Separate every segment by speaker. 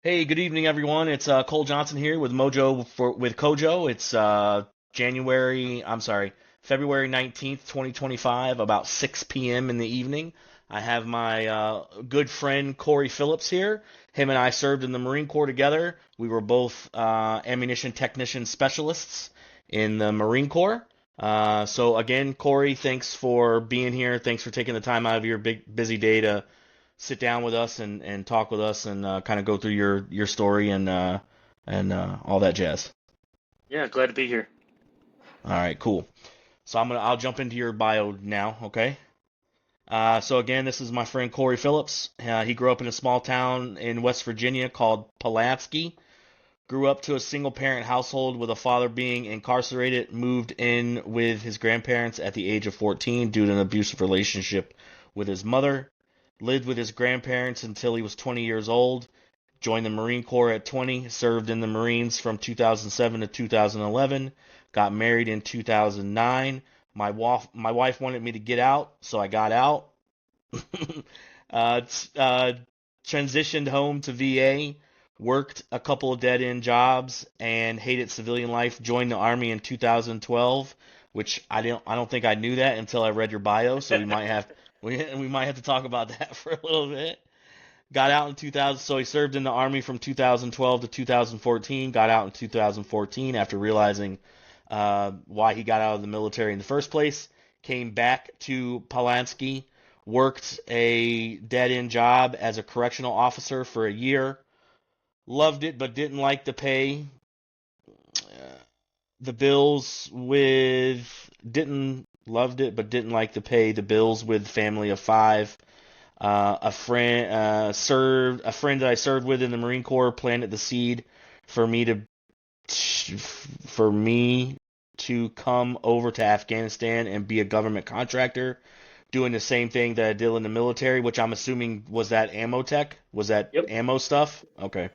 Speaker 1: Hey, good evening, everyone. It's Cole Johnson here with Mojo with Cojo. It's February 19th, 2025, about 6 p.m. in the evening. I have my good friend Cory Phillips here. Him and I served in the Marine Corps together. We were both ammunition technician specialists in the Marine Corps. So again, Cory, thanks for being here. Thanks for taking the time out of your big busy day to sit down with us and talk with us and kind of go through your story and all that jazz.
Speaker 2: Yeah, glad to be here.
Speaker 1: All right, cool. So I'll jump into your bio now, okay? So again, this is my friend Cory Phillips. He grew up in a small town in West Virginia called Pulaski. Grew up to a single parent household with a father being incarcerated. Moved in with his grandparents at the age of 14 due to an abusive relationship with his mother. Lived with his grandparents until he was 20 years old. Joined the Marine Corps at 20, served in the Marines from 2007 to 2011, got married in 2009. My wife wanted me to get out, so I got out. uh, Transitioned home to VA, worked a couple of dead-end jobs, and hated civilian life. Joined the Army in 2012, which I don't think I knew that until I read your bio. So we might have to talk about that for a little bit. Got out in 2000, so he served in the Army from 2012 to 2014. Got out in 2014 after realizing why he got out of the military in the first place. Came back to Polanski, worked a dead end job as a correctional officer for a year. Loved it, but didn't like the pay. The bills with didn't Loved it, but didn't like the pay. The bills with family of five. A friend that I served with in the Marine Corps planted the seed for me to for me to come over to Afghanistan and be a government contractor, doing the same thing that I did in the military, which I'm assuming was that ammo tech, was that
Speaker 2: Yep.
Speaker 1: ammo stuff? Okay.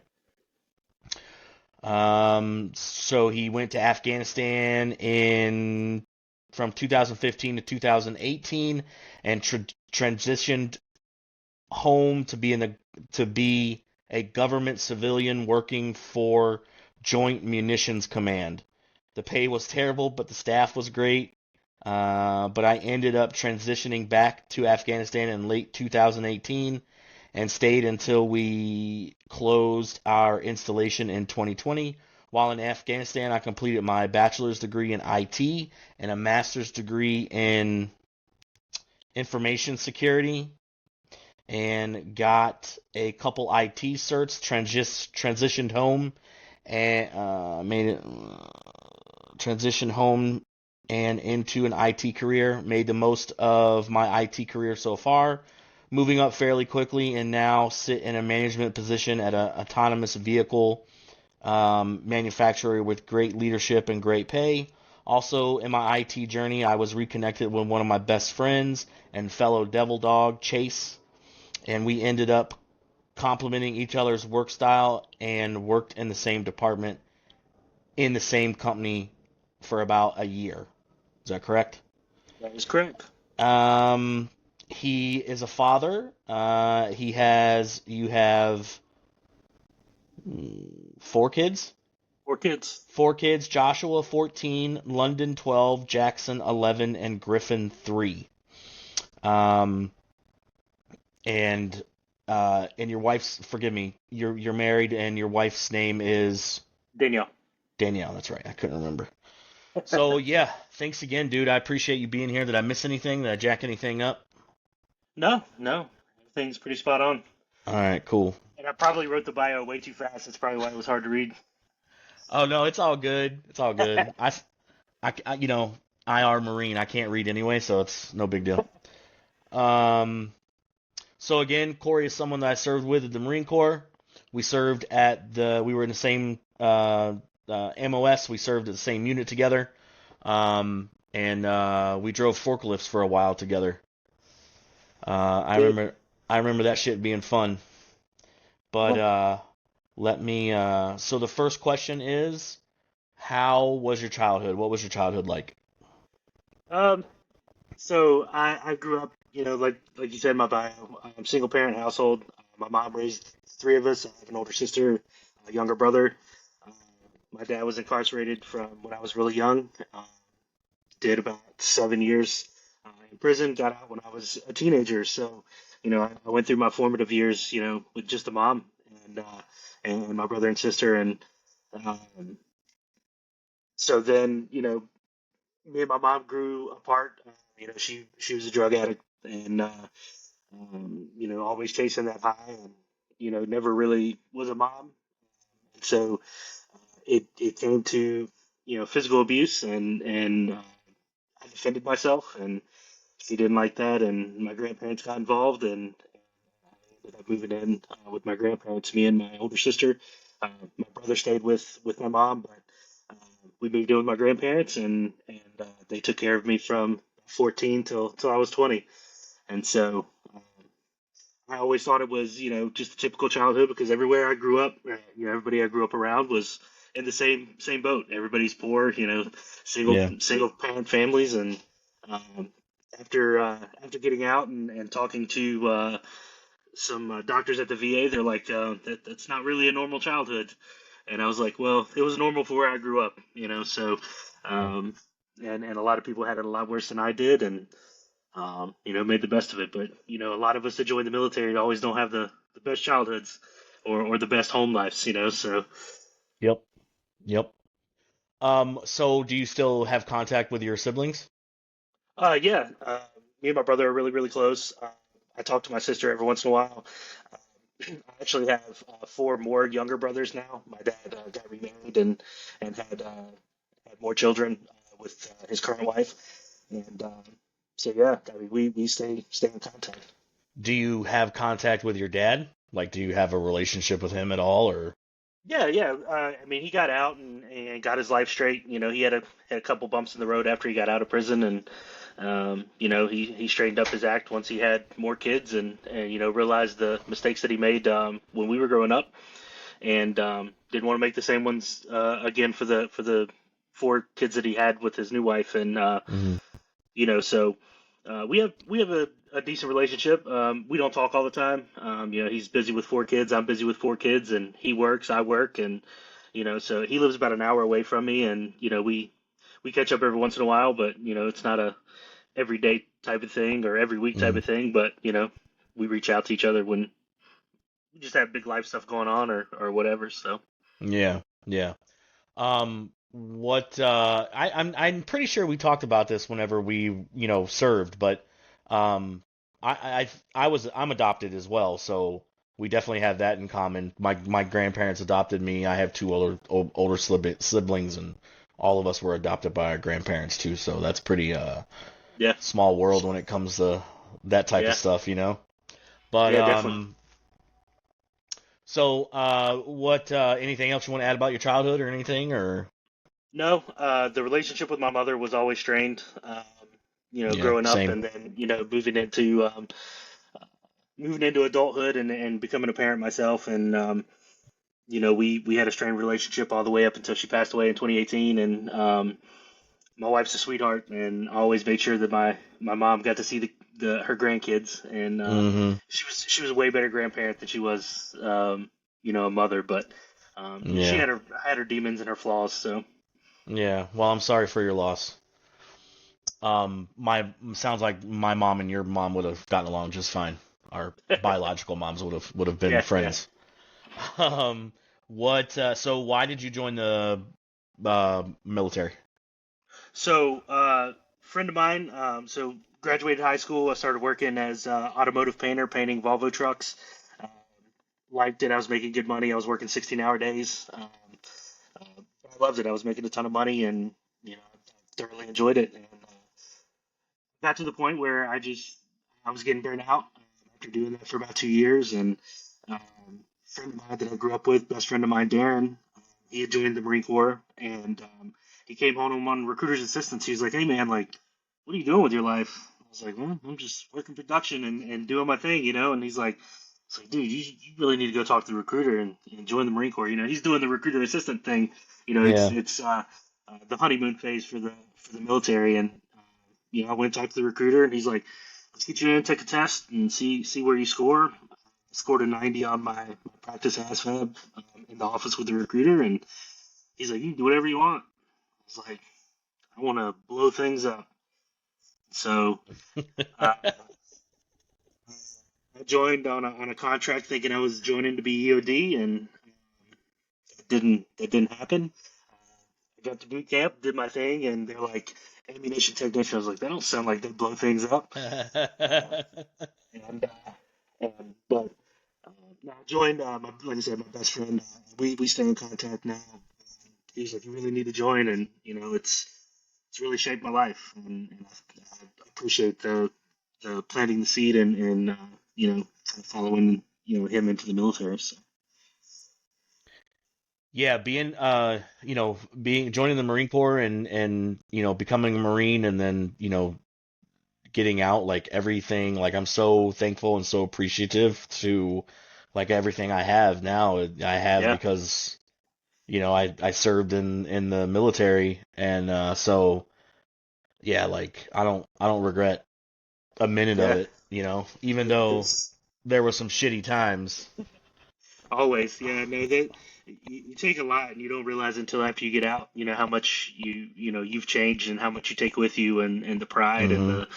Speaker 1: So he went to Afghanistan in from 2015 to 2018 and transitioned home to be a government civilian working for Joint Munitions Command. The pay was terrible, but the staff was great. But I ended up transitioning back to Afghanistan in late 2018 and stayed until we closed our installation in 2020. While in Afghanistan, I completed my bachelor's degree in IT and a master's degree in information security and got a couple IT certs, transitioned home and made it transitioned home and into an IT career. Made the most of my IT career so far, moving up fairly quickly, and now sit in a management position at an autonomous vehicle manufacturer with great leadership and great pay. Also, in my IT journey, I was reconnected with one of my best friends and fellow devil dog, Chase, and we ended up complementing each other's work style and worked in the same department in the same company for about a year. Is that correct?
Speaker 2: That is correct.
Speaker 1: Um, he is a father. You have four kids.
Speaker 2: Four kids.
Speaker 1: Four kids: Joshua 14, London 12, Jackson 11, and Griffin 3. Um, and your wife's, forgive me, you're married and your wife's name is
Speaker 2: Danielle.
Speaker 1: Danielle. That's right. I couldn't remember. So yeah, thanks again, dude. I appreciate you being here. Did I miss anything? Did I jack anything up?
Speaker 2: No, no. Everything's pretty spot on.
Speaker 1: All right, cool.
Speaker 2: And I probably wrote the bio way too fast. That's probably why it was hard to read.
Speaker 1: Oh no, it's all good. It's all good. You know, IR Marine. I can't read anyway, so it's no big deal. Um, so again, Cory is someone that I served with at the Marine Corps. We were in the same MOS. We served at the same unit together. And we drove forklifts for a while together. Uh, I
Speaker 2: Good.
Speaker 1: remember, I remember that shit being fun. But
Speaker 2: Well,
Speaker 1: so the first question is, how was your childhood? What was your childhood like?
Speaker 2: um, so I grew up, like you said in my bio, single parent household. My mom raised three of us. I have an older sister, a younger brother. Uh, my dad was incarcerated from when I was really young. Did about 7 years in prison. Got out when I was a teenager. So, I went through my formative years, with just a mom and and my brother and sister. And um, so then, me and my mom grew apart. She was a drug addict, and always chasing that high, and never really was a mom. And so it came to physical abuse, and I defended myself, and she didn't like that, and my grandparents got involved, and I ended up moving in with my grandparents, me and my older sister. My brother stayed with my mom, but we moved in with my grandparents, and they took care of me from 14 till I was 20. And so I always thought it was, just a typical childhood because everywhere I grew up, everybody I grew up around was in the same boat. Everybody's poor, single
Speaker 1: Yeah.
Speaker 2: single parent families, and um, after getting out and talking to some doctors at the VA, they're like, that's not really a normal childhood. And I was like, well, it was normal for where I grew up, So,
Speaker 1: Yeah.
Speaker 2: um, and a lot of people had it a lot worse than I did, and made the best of it. But a lot of us that join the military always don't have the best childhoods or the best home lives, So,
Speaker 1: Yep. Yep. So do you still have contact with your siblings?
Speaker 2: yeah, me and my brother are really really close. I talk to my sister every once in a while. I actually have four more younger brothers now. My dad got remarried and had more children with his current wife, and so yeah, I mean we stay in contact.
Speaker 1: Do you have contact with your dad? Like, do you have a relationship with him at all, or?
Speaker 2: Yeah, yeah. I mean, he got out and got his life straight. He had a couple bumps in the road after he got out of prison, and he straightened up his act once he had more kids and realized the mistakes that he made when we were growing up, and didn't want to make the same ones again for the four kids that he had with his new wife, and
Speaker 1: Mhm.
Speaker 2: so we have a decent relationship. We don't talk all the time. He's busy with four kids. I'm busy with four kids, and he works. I work, and so he lives about an hour away from me, and we catch up every once in a while, but it's not a everyday type of thing or every week type
Speaker 1: Mhm.
Speaker 2: of thing. But we reach out to each other when we just have big life stuff going on or whatever. So
Speaker 1: Yeah. Yeah. What I'm pretty sure we talked about this whenever we, served, but um I'm adopted as well, so we definitely have that in common. My grandparents adopted me. I have two older siblings, and all of us were adopted by our grandparents too, so that's pretty
Speaker 2: yeah,
Speaker 1: small world when it comes to that type of
Speaker 2: yeah,
Speaker 1: stuff. But
Speaker 2: yeah, definitely.
Speaker 1: so what anything else you want to add about your childhood or anything or?
Speaker 2: No, the relationship with my mother was always strained.
Speaker 1: Yeah,
Speaker 2: Growing up
Speaker 1: same.
Speaker 2: and then moving into adulthood and becoming a parent myself, and we had a strained relationship all the way up until she passed away in 2018. And my wife's a sweetheart, and always made sure that my mom got to see her grandkids, and
Speaker 1: Hmm.
Speaker 2: she was a way better grandparent than she was a mother, but she
Speaker 1: Yeah.
Speaker 2: had her demons and her flaws. So
Speaker 1: Yeah. Well, I'm sorry for your loss. My sounds like my mom and your mom would have gotten along just fine. Our biological moms would have been
Speaker 2: yeah, yeah.
Speaker 1: friends. Um, what? So why did you join the military?
Speaker 2: So, friend of mine, so graduated high school. I started working as automotive painter, painting Volvo trucks. Um, Liked it. I was making good money. I was working 16-hour days. I loved it. I was making a ton of money, and I thoroughly enjoyed it. And got to the point where I was getting burnt out after doing that for about 2 years. And um, friend of mine that I grew up with, best friend of mine, Darren, he had joined the Marine Corps, and he came home on recruiter's assistance. He was like, "Hey man, like, what are you doing with your life?" I was like, "Well, I'm just working production and doing my thing." And he's like, "It's like, dude, you really need to go talk to the recruiter and join the Marine Corps." He's doing the recruiter assistant thing. It's
Speaker 1: Yeah.
Speaker 2: the honeymoon phase for the military, and I went and talked to the recruiter, and he's like, "Let's get you in, take a test, and see where you score." scored a 90 on my practice ASVAB in the office with the recruiter, and he's like, "You can do whatever you want." I was like, "I want to blow things up." So uh, I joined on a contract thinking I was joining to be EOD, and that didn't happen. I got to boot camp, did my thing, and they're like ammunition technician. I was like, that don't sound like they blow things up. Uh, and but now I joined. Like I said, my best friend. We stay in contact now. He's like, you really need to join, and it's really shaped my life, and I appreciate the planting the seed and kind of following him into the military. So
Speaker 1: Yeah, being being joining the Marine Corps and becoming a Marine and then getting out, like everything, like I'm so thankful and so appreciative to like everything I have now. I have
Speaker 2: yeah,
Speaker 1: because I served in the military, and so yeah, like I don't regret a minute of
Speaker 2: yeah,
Speaker 1: it, even though
Speaker 2: it's
Speaker 1: there were some shitty times.
Speaker 2: always, yeah. No, that you take a lot, and you don't realize until after you get out, how much you've changed and how much you take with you, and the pride and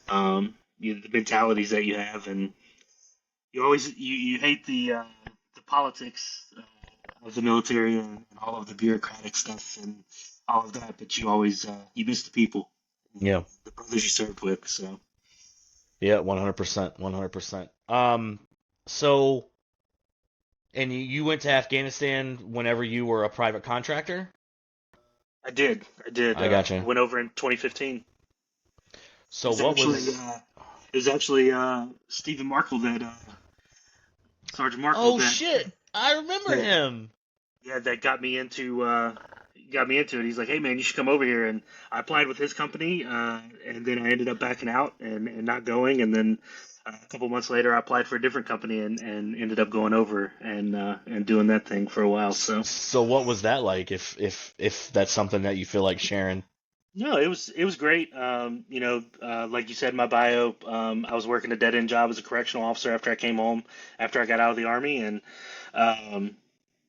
Speaker 1: Hmm.
Speaker 2: the mentalities that you have, and you hate the politics of the military and all of the bureaucratic stuff and all of that, but you always you miss the people,
Speaker 1: Yeah.
Speaker 2: the brothers you served with. So
Speaker 1: Yeah, 100%, 100%. So, and you went to Afghanistan whenever you were a private contractor?
Speaker 2: I did.
Speaker 1: I
Speaker 2: I
Speaker 1: gotcha.
Speaker 2: went over in 2015.
Speaker 1: So what was?
Speaker 2: It was actually Stephen Markle that Sergeant Markle
Speaker 1: Oh shit! I remember
Speaker 2: that
Speaker 1: him.
Speaker 2: yeah, that got me into it. He's like, "Hey man, you should come over here." And I applied with his company, and then I ended up backing out and not going. And then a couple months later, I applied for a different company and ended up going over and doing that thing for a while. So
Speaker 1: So what was that like? If that's something that you feel like sharing?
Speaker 2: no, it was great. Like you said in my bio, I was working a dead end job as a correctional officer after I came home after I got out of the army, and um,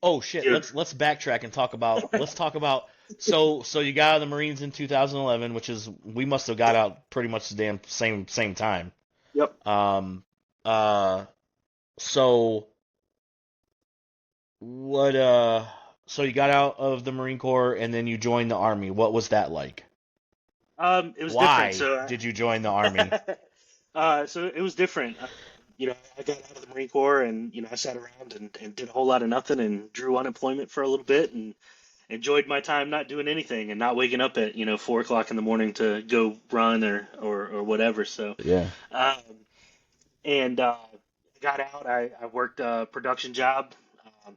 Speaker 1: Oh shit!
Speaker 2: dude,
Speaker 1: Let's backtrack and talk about. Let's talk about. So you got out of the Marines in 2011, which is we must have got out pretty much the damn same time.
Speaker 2: yep.
Speaker 1: Um. So what? So you got out of the Marine Corps and then you joined the Army. What was that like?
Speaker 2: It was different.
Speaker 1: Why did you join the Army?
Speaker 2: So it was different. I got out of the Marine Corps and, I sat around and did a whole lot of nothing and drew unemployment for a little bit and enjoyed my time not doing anything and not waking up at, 4 o'clock in the morning to go run or whatever. So,
Speaker 1: Yeah.
Speaker 2: um, and I got out. I worked a production job,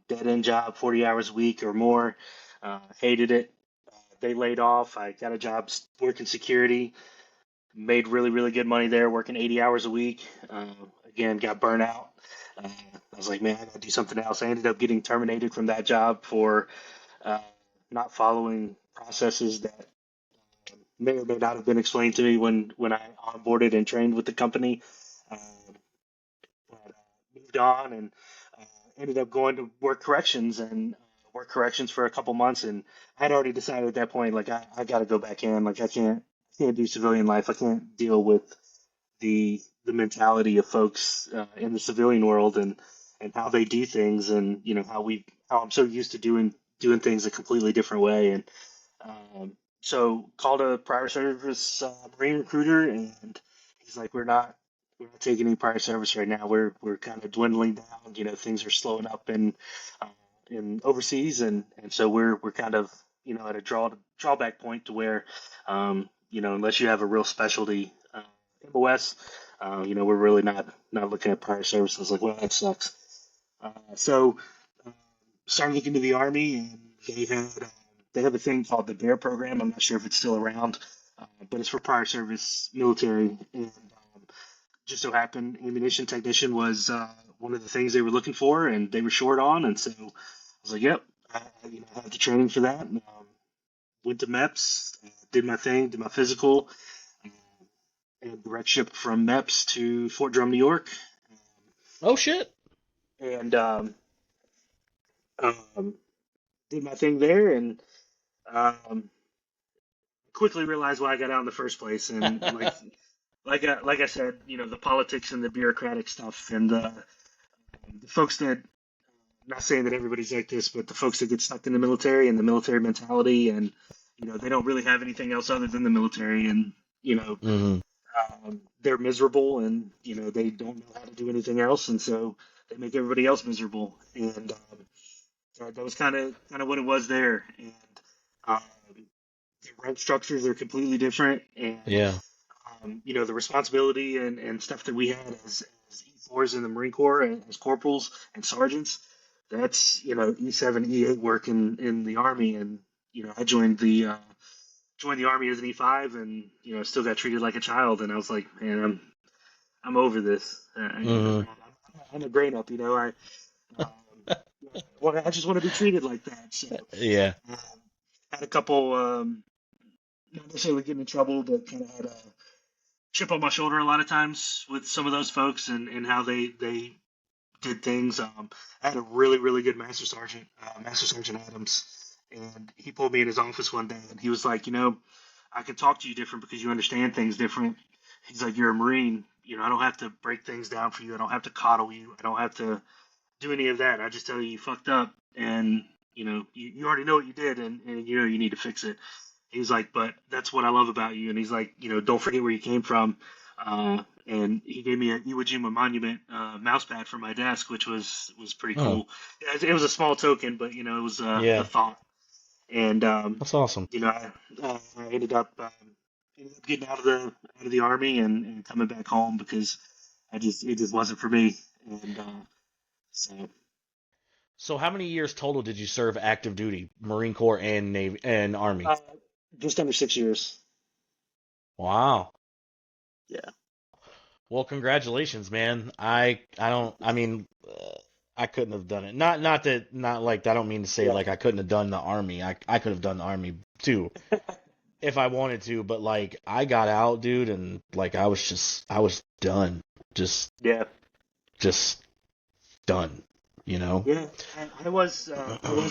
Speaker 2: dead end job, 40 hours a week or more. Hated it. They laid off. I got a job working security, made really, really good money there, working 80 hours a week. Again, got burnt out. I was like, man, I got to do something else. I ended up getting terminated from that job for uh, not following processes that may or may not have been explained to me when I onboarded and trained with the company. Um, but moved on and uh, ended up going to work corrections and work corrections for a couple months. And I'd already decided at that point, like I got to go back in. Like I can't do civilian life. I can't deal with the mentality of folks in the civilian world and how they do things and how I'm so used to doing things a completely different way. And so called a prior service Marine recruiter, and he's like, we're not taking any prior service right now. We're kind of dwindling down. Things are slowing up uh, in overseas, and so we're kind of at a drawback point to where unless you have a real specialty MOS, we're really not looking at prior service. I was like, well, that sucks. So started looking to the Army, and they have a thing called the Bear program. I'm not sure if it's still around, but it's for prior service military. And just so happened, ammunition technician was one of the things they were looking for, and they were short on. And so I was like, yep, I had the training for that. And, went to MEPS, did my thing, did my physical, um, and direct shipped from MEPS to Fort Drum, New York.
Speaker 1: Oh shit.
Speaker 2: and um, did my thing there, and um, quickly realized why I got out in the first place. And like I said, the politics and the bureaucratic stuff, and the folks that, I'm not saying that everybody's like this, but the folks that get stuck in the military and the military mentality, and they don't really have anything else other than the military, and you know
Speaker 1: Hmm.
Speaker 2: they're miserable, and they don't know how to do anything else, and so they make everybody else miserable, and that was kind of what it was there. And um, the rank structures are completely different, and
Speaker 1: Yeah.
Speaker 2: the responsibility and stuff that we had as E4s in the Marine Corps, and as corporals and sergeants, that's E7, E8 work in the Army. And I joined the Army as an E5, and still got treated like a child. And I was like, man, I'm over this.
Speaker 1: Hmm.
Speaker 2: I'm a grown up. I just want to be treated like that. So
Speaker 1: Yeah.
Speaker 2: um, had a couple, not necessarily getting in trouble, but kind of had a chip on my shoulder a lot of times with some of those folks, and how they did things. I had a really, really good Master Sergeant Adams, and he pulled me in his office one day, and he was like, I can talk to you different because you understand things different. He's like, you're a Marine. I don't have to break things down for you. I don't have to coddle you. I don't have to do any of that. I just tell you fucked up, and you already know what you did, and you need to fix it. He was like, but that's what I love about you. And he's like, don't forget where you came from. And he gave me a Iwo Jima Monument mouse pad for my desk, which was pretty
Speaker 1: Oh,
Speaker 2: cool. It was a small token, but it was a
Speaker 1: yeah.
Speaker 2: thought. And
Speaker 1: That's awesome.
Speaker 2: I ended up getting out of the army, and coming back home because it just wasn't for me. And so
Speaker 1: So how many years total did you serve active duty, Marine Corps and Navy and Army?
Speaker 2: uh, just under 6 years.
Speaker 1: Wow.
Speaker 2: Yeah.
Speaker 1: Well, congratulations, man. I don't. I mean, I couldn't have done it. Not like I don't mean to say
Speaker 2: Yeah.
Speaker 1: like I couldn't have done the Army. I could have done the Army too if I wanted to, but like I got out, dude, and like I was done. Just
Speaker 2: Yeah.
Speaker 1: just done. You know?
Speaker 2: Yeah, I was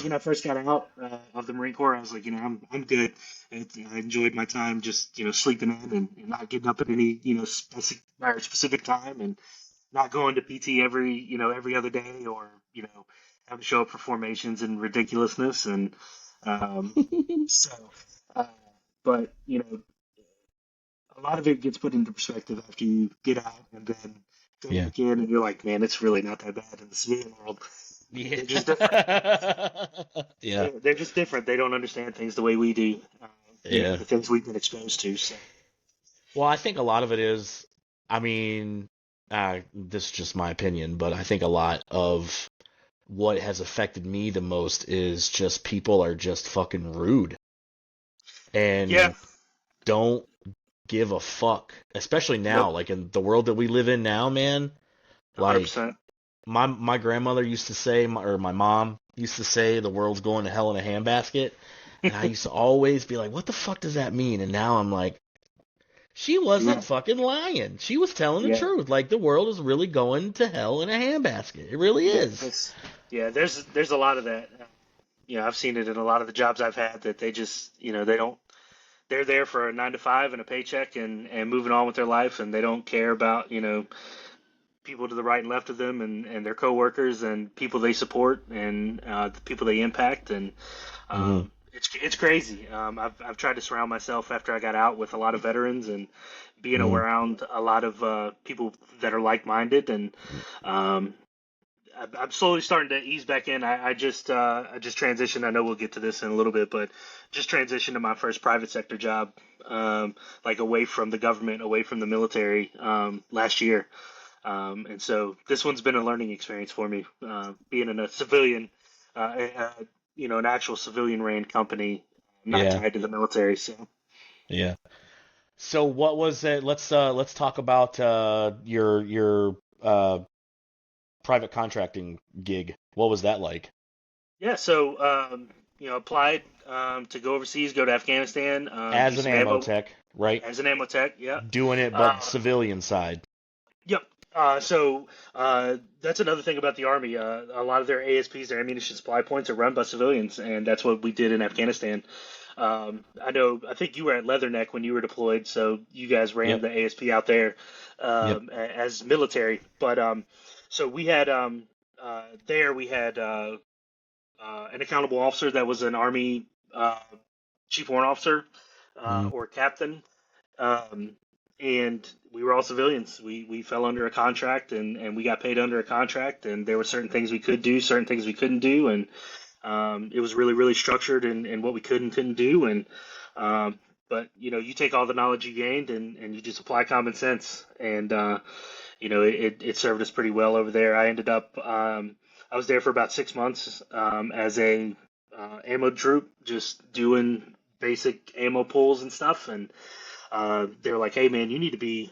Speaker 2: when I first got out of the Marine Corps. I was like, I'm good. I enjoyed my time, just sleeping in, and not getting up at any specific time, and not going to PT every other day, or having to show up for formations and ridiculousness. And um, so, uh, but a lot of it gets put into perspective after you get out, and then go
Speaker 1: Yeah.
Speaker 2: back in, and you're like, man, it's really not that bad in the civilian world.
Speaker 1: Yeah.
Speaker 2: They're just different.
Speaker 1: Yeah.
Speaker 2: They're just different. They don't understand things the way we do.
Speaker 1: Yeah.
Speaker 2: The things we've been exposed to. So
Speaker 1: Well, I think a lot of it is, I mean, this is just my opinion, but I think a lot of what has affected me the most is just people are just fucking rude
Speaker 2: yeah,
Speaker 1: and don't give a fuck, especially now,
Speaker 2: nope,
Speaker 1: like in the world that we live in now, man. Like
Speaker 2: 100%.
Speaker 1: my grandmother used to say, or my mom used to say, the world's going to hell in a handbasket, and I used to always be like, what the fuck does that mean? And now I'm like, she
Speaker 2: Yeah,
Speaker 1: wasn't fucking lying. She was telling the
Speaker 2: yeah,
Speaker 1: truth. Like the world is really going to hell in a handbasket. It really
Speaker 2: yeah.
Speaker 1: is.
Speaker 2: Yeah. There's a lot of that. I've seen it in a lot of the jobs I've had, that they just they don't. They're there for a 9 to 5 and a paycheck, and moving on with their life, and they don't care about people to the right and left of them, and their coworkers, and people they support, and the people they impact. And
Speaker 1: Hmm.
Speaker 2: it's crazy. I've tried to surround myself after I got out with a lot of veterans, and being
Speaker 1: Hmm.
Speaker 2: around a lot of people that are like-minded. And um, I'm slowly starting to ease back in. I just transitioned. I know we'll get to this in a little bit, but just transitioned to my first private sector job, like away from the government, away from the military, last year. And so this one's been a learning experience for me, being in a civilian, an actual civilian ran company, not
Speaker 1: Yeah.
Speaker 2: tied to the military. So,
Speaker 1: Yeah. So what was it? Let's talk about your private contracting gig. What was that like?
Speaker 2: yeah, so, applied to go overseas, go to Afghanistan, do
Speaker 1: As an
Speaker 2: some
Speaker 1: ammo
Speaker 2: ammo
Speaker 1: tech, right?
Speaker 2: as an ammo tech. Yeah.
Speaker 1: Doing it, but
Speaker 2: Uh,
Speaker 1: civilian side.
Speaker 2: yep. That's another thing about the Army. A lot of their ASPs, their ammunition supply points, are run by civilians, and that's what we did in Afghanistan. I know. I think you were at Leatherneck when you were deployed, so you guys ran
Speaker 1: Yep.
Speaker 2: the ASP out there
Speaker 1: Yep.
Speaker 2: as military. But so we had there we had an accountable officer that was an Army uh, chief warrant officer
Speaker 1: Mm.
Speaker 2: or captain, um, and we were all civilians. We fell under a contract, and we got paid under a contract, and there were certain things we could do, certain things we couldn't do, and it was really structured in what we could and couldn't do. And but you take all the knowledge you gained, and you just apply common sense, and it served us pretty well over there. I was there for about 6 months as a ammo troop, just doing basic ammo pulls and stuff. And they were like, "Hey, man, you need to be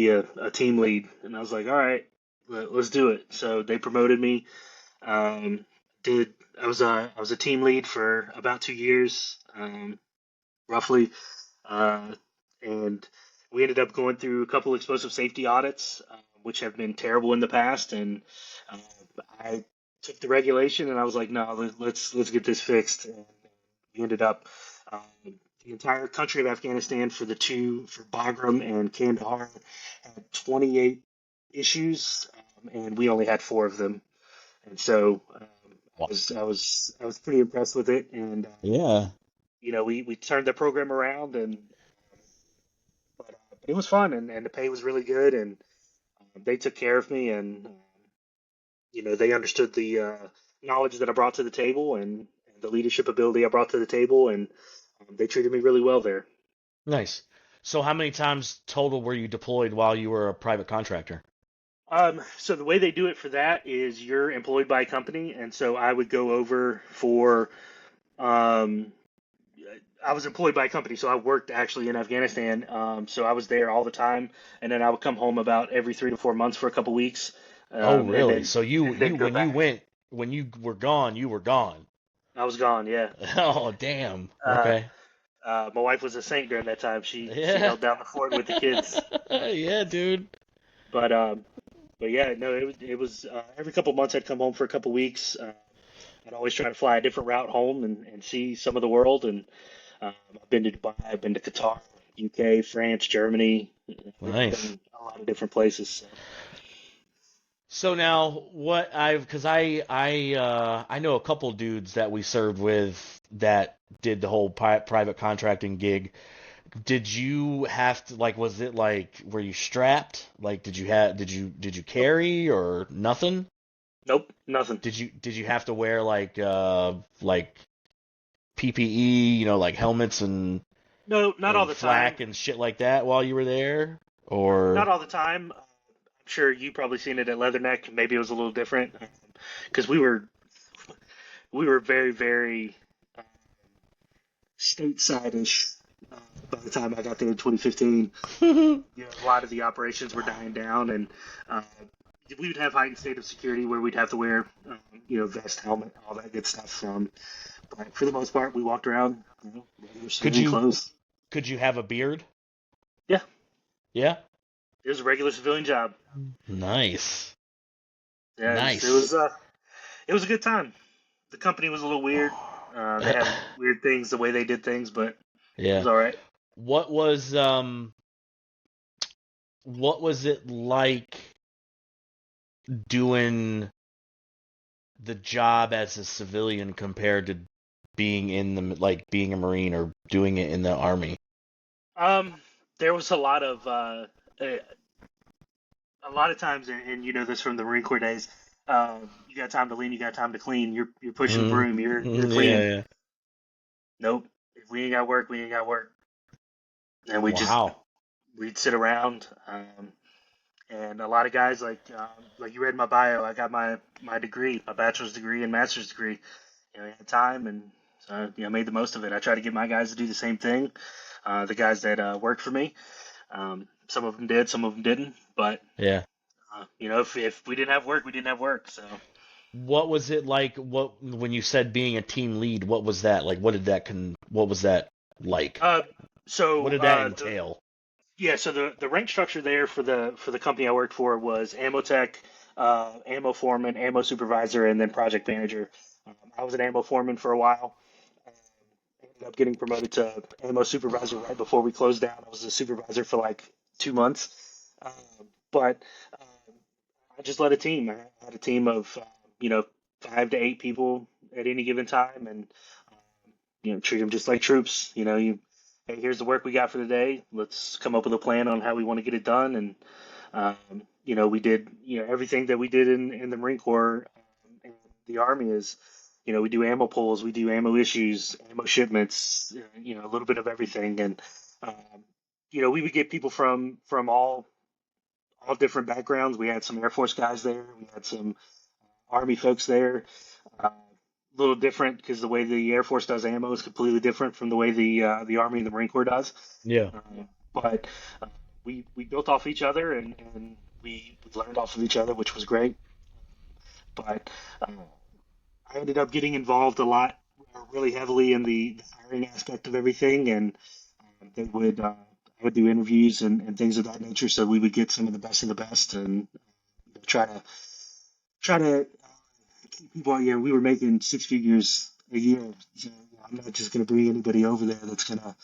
Speaker 2: a team lead." And I was like, "All right, let's do it." So they promoted me. Um, did I was a team lead for about 2 years, roughly, uh, and we ended up going through a couple explosive safety audits, which have been terrible in the past. And uh, I took the regulation, and I was like, "No, let's get this fixed." And we ended up um, the entire country of Afghanistan for Bagram and Kandahar had 28 issues, and we only had four of them. And so
Speaker 1: Wow.
Speaker 2: I was pretty impressed with it. And
Speaker 1: Yeah.
Speaker 2: we turned the program around, and but it was fun, and the pay was really good, and they took care of me, and they understood the knowledge that I brought to the table, and the leadership ability I brought to the table, and they treated me really well there.
Speaker 1: Nice. So how many times total were you deployed while you were a private contractor?
Speaker 2: So the way they do it for that is you're employed by a company, and so I would go over for. Um, I was employed by a company, so I worked actually in Afghanistan. So I was there all the time, and then I would come home about every 3 to 4 months for a couple weeks,
Speaker 1: Oh,
Speaker 2: and
Speaker 1: really?
Speaker 2: then
Speaker 1: So you
Speaker 2: and then
Speaker 1: you
Speaker 2: go
Speaker 1: when you
Speaker 2: back.
Speaker 1: went when you were gone, you were gone.
Speaker 2: I was gone. Yeah.
Speaker 1: Oh, damn.
Speaker 2: Uh,
Speaker 1: Okay.
Speaker 2: my wife was a saint during that time. She
Speaker 1: Yeah.
Speaker 2: held down the fort with the kids.
Speaker 1: Yeah, dude.
Speaker 2: But yeah, no, it was every couple months I'd come home for a couple weeks. I'd always try to fly a different route home and see some of the world. And I've been to Dubai, I've been to Qatar, UK, France, Germany. I've
Speaker 1: Nice.
Speaker 2: been a lot of different places. So.
Speaker 1: So now what I've because I know a couple dudes that we served with that did the whole private contracting gig. Did you have to like was it like were you strapped? Like did you
Speaker 2: Nope,
Speaker 1: carry or nothing?
Speaker 2: nope, nothing.
Speaker 1: Did you have to wear like PPE, like helmets
Speaker 2: No, not all
Speaker 1: and
Speaker 2: the time.
Speaker 1: flak and shit like that while you were there?
Speaker 2: Not
Speaker 1: Or
Speaker 2: all the time. I'm sure you probably seen it at Leatherneck. Maybe it was a little different because we were very uh, stateside-ish by the time I got there in 2015. A lot of the operations were dying down, and uh, we would have heightened state of security where we'd have to wear, vest, helmet, all that good stuff. But for the most part, we walked around, regular
Speaker 1: could
Speaker 2: civilian
Speaker 1: you
Speaker 2: clothes.
Speaker 1: could you have a beard?
Speaker 2: Yeah,
Speaker 1: Yeah.
Speaker 2: it was a regular civilian job.
Speaker 1: Nice.
Speaker 2: Yeah,
Speaker 1: Nice.
Speaker 2: it was a good time. The company was a little weird. They had weird things the way they did things, but it
Speaker 1: Yeah.
Speaker 2: was all right.
Speaker 1: What was what was it like doing the job as a civilian compared to being in the like being a Marine or doing it in the Army?
Speaker 2: There was a lot of times, and you know this from the Marine Corps days. You got time to lean, you got time to clean. You're pushing the
Speaker 1: Mm,
Speaker 2: broom, you're
Speaker 1: yeah,
Speaker 2: cleaning.
Speaker 1: yeah.
Speaker 2: Nope. If we ain't got work, we ain't got work, and
Speaker 1: Wow.
Speaker 2: we'd sit around. And a lot of guys like you read my bio, I got my degree, my bachelor's degree and master's degree. I had time, and so made the most of it. I try to get my guys to do the same thing. The guys that worked for me, some of them did, some of them didn't. But
Speaker 1: Yeah.
Speaker 2: if we didn't have work, we didn't have work. So
Speaker 1: What was it like? What when you said being a team lead? What was that like? What was that like?
Speaker 2: uh,
Speaker 1: What
Speaker 2: so
Speaker 1: did that
Speaker 2: the
Speaker 1: entail?
Speaker 2: Yeah, so the rank structure there for the company I worked for was ammo tech, ammo foreman, ammo supervisor, and then project manager. I was an ammo foreman for a while. Um, Ended up getting promoted to ammo supervisor right before we closed down. I was a supervisor for like 2 months, but I just led a team. I had a team of you know 5 to 8 people at any given time, and treat them just like troops. Hey, here's the work we got for the day. Let's come up with a plan on how we want to get it done. And we did everything that we did in the Marine Corps and the Army is, we do ammo pulls, we do ammo issues, ammo shipments, a little bit of everything. And um, we would get people from all different backgrounds. We had some Air Force guys there. We had some Army folks there. A little different because the way the Air Force does ammo is completely different from the way the Army and the Marine Corps does.
Speaker 1: Yeah.
Speaker 2: But we built off each other and we learned off of each other, which was great. But I ended up getting involved a lot, really heavily in the hiring aspect of everything, and they would I would do interviews and things of that nature. So we would get some of the best of the best and try to keep people. Yeah, we were making 6 figures a year. So I'm not just going to bring anybody over there that's going to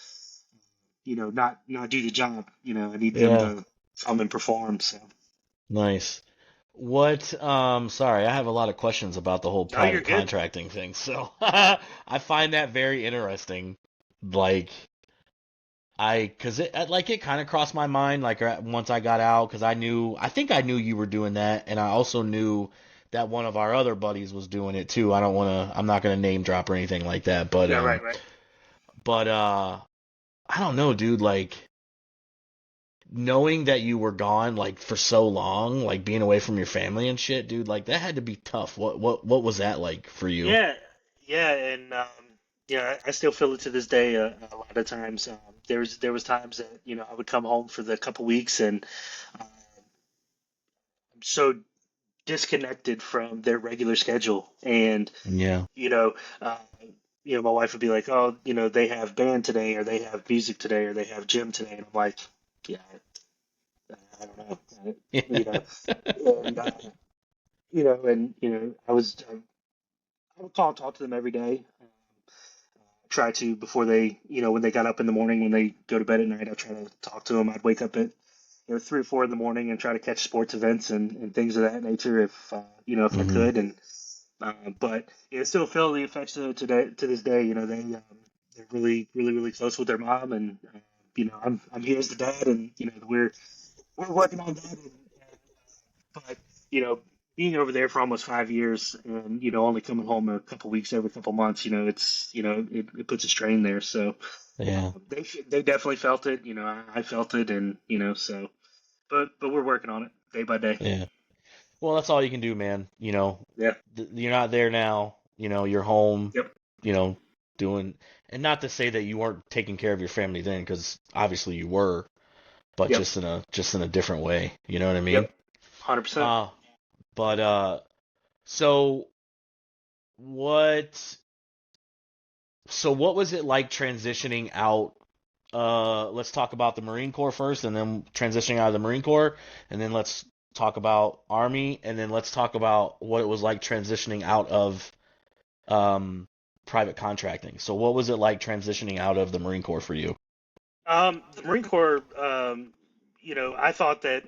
Speaker 2: not do the job. I need them
Speaker 1: Yeah.
Speaker 2: to come and perform. So
Speaker 1: Nice. Sorry, I have a lot of questions about the whole
Speaker 2: no, you're
Speaker 1: private
Speaker 2: good.
Speaker 1: contracting thing. So I find that very interesting. Like, cause it kind of crossed my mind, like, once I got out, cause I think I knew you were doing that. And I also knew that one of our other buddies was doing it too. I'm not going to name drop or anything like that.
Speaker 2: Yeah, right, right.
Speaker 1: But, I don't know, dude, like, knowing that you were gone like for so long, like being away from your family and shit, dude, like that had to be tough. What was that like for you?
Speaker 2: Yeah, yeah, and yeah, I still feel it to this day. A lot of times, there was times that I would come home for the couple weeks and I'm so disconnected from their regular schedule, and
Speaker 1: Yeah.
Speaker 2: you know, uh, my wife would be like, "Oh, they have band today, or they have music today, or they have gym today," and I'm like, "Yeah, I don't know," you know, and I would call and talk to them every day. Try to before they, when they got up in the morning, when they go to bed at night, I try to talk to them. I'd wake up at 3 or 4 in the morning and try to catch sports events and things of that nature if I
Speaker 1: Hmm.
Speaker 2: could. And but still feel the effects of it today to this day. They're really really really close with their mom, and I'm here as the dad, and we're working on that. But you know, being over there for almost 5 years, and only coming home a couple weeks every couple months, it puts a strain there. So
Speaker 1: Yeah.
Speaker 2: they definitely felt it. I felt it, and but we're working on it day by day.
Speaker 1: Yeah. Well, that's all you can do, man.
Speaker 2: Yeah.
Speaker 1: You're not there now. You're home.
Speaker 2: Yep.
Speaker 1: You know, doing, and not to say that you weren't taking care of your family then, because obviously you were, but
Speaker 2: Yep.
Speaker 1: just in a different way. You know what I mean?
Speaker 2: Yep. 100%.
Speaker 1: Uh, but so what? So what was it like transitioning out? Let's talk about the Marine Corps first, and then transitioning out of the Marine Corps, and then let's talk about Army, and then let's talk about what it was like transitioning out of um, private contracting. So what was it like transitioning out of the Marine Corps for you?
Speaker 2: The Marine Corps, I thought that,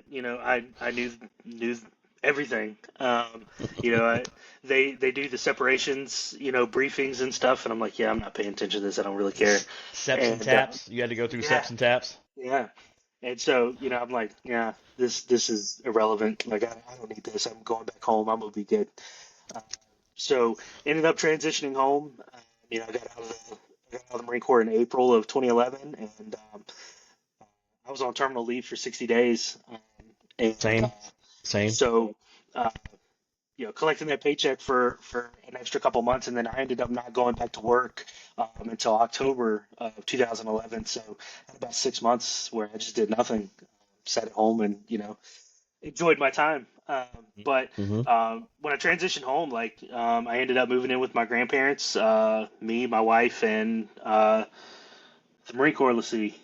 Speaker 2: I knew everything. They do the separations, briefings and stuff, and I'm like, yeah, I'm not paying attention to this. I don't really care.
Speaker 1: Seps and
Speaker 2: And
Speaker 1: taps. You had to go through
Speaker 2: yeah,
Speaker 1: seps and taps.
Speaker 2: yeah. And so, I'm like, yeah, this is irrelevant. Like, I don't need this. I'm going back home. I'm gonna be good. Uh, so ended up transitioning home. I got out of the Marine Corps in April of 2011, and I was on terminal leave for 60 days, and
Speaker 1: Same, same.
Speaker 2: so uh, collecting that paycheck for an extra couple months, and then I ended up not going back to work until October of 2011. So I had about 6 months where I just did nothing, sat at home, and enjoyed my time. But
Speaker 1: Hmm.
Speaker 2: when I transitioned home, like I ended up moving in with my grandparents, me, my wife, and the Marine Corps. Let's see.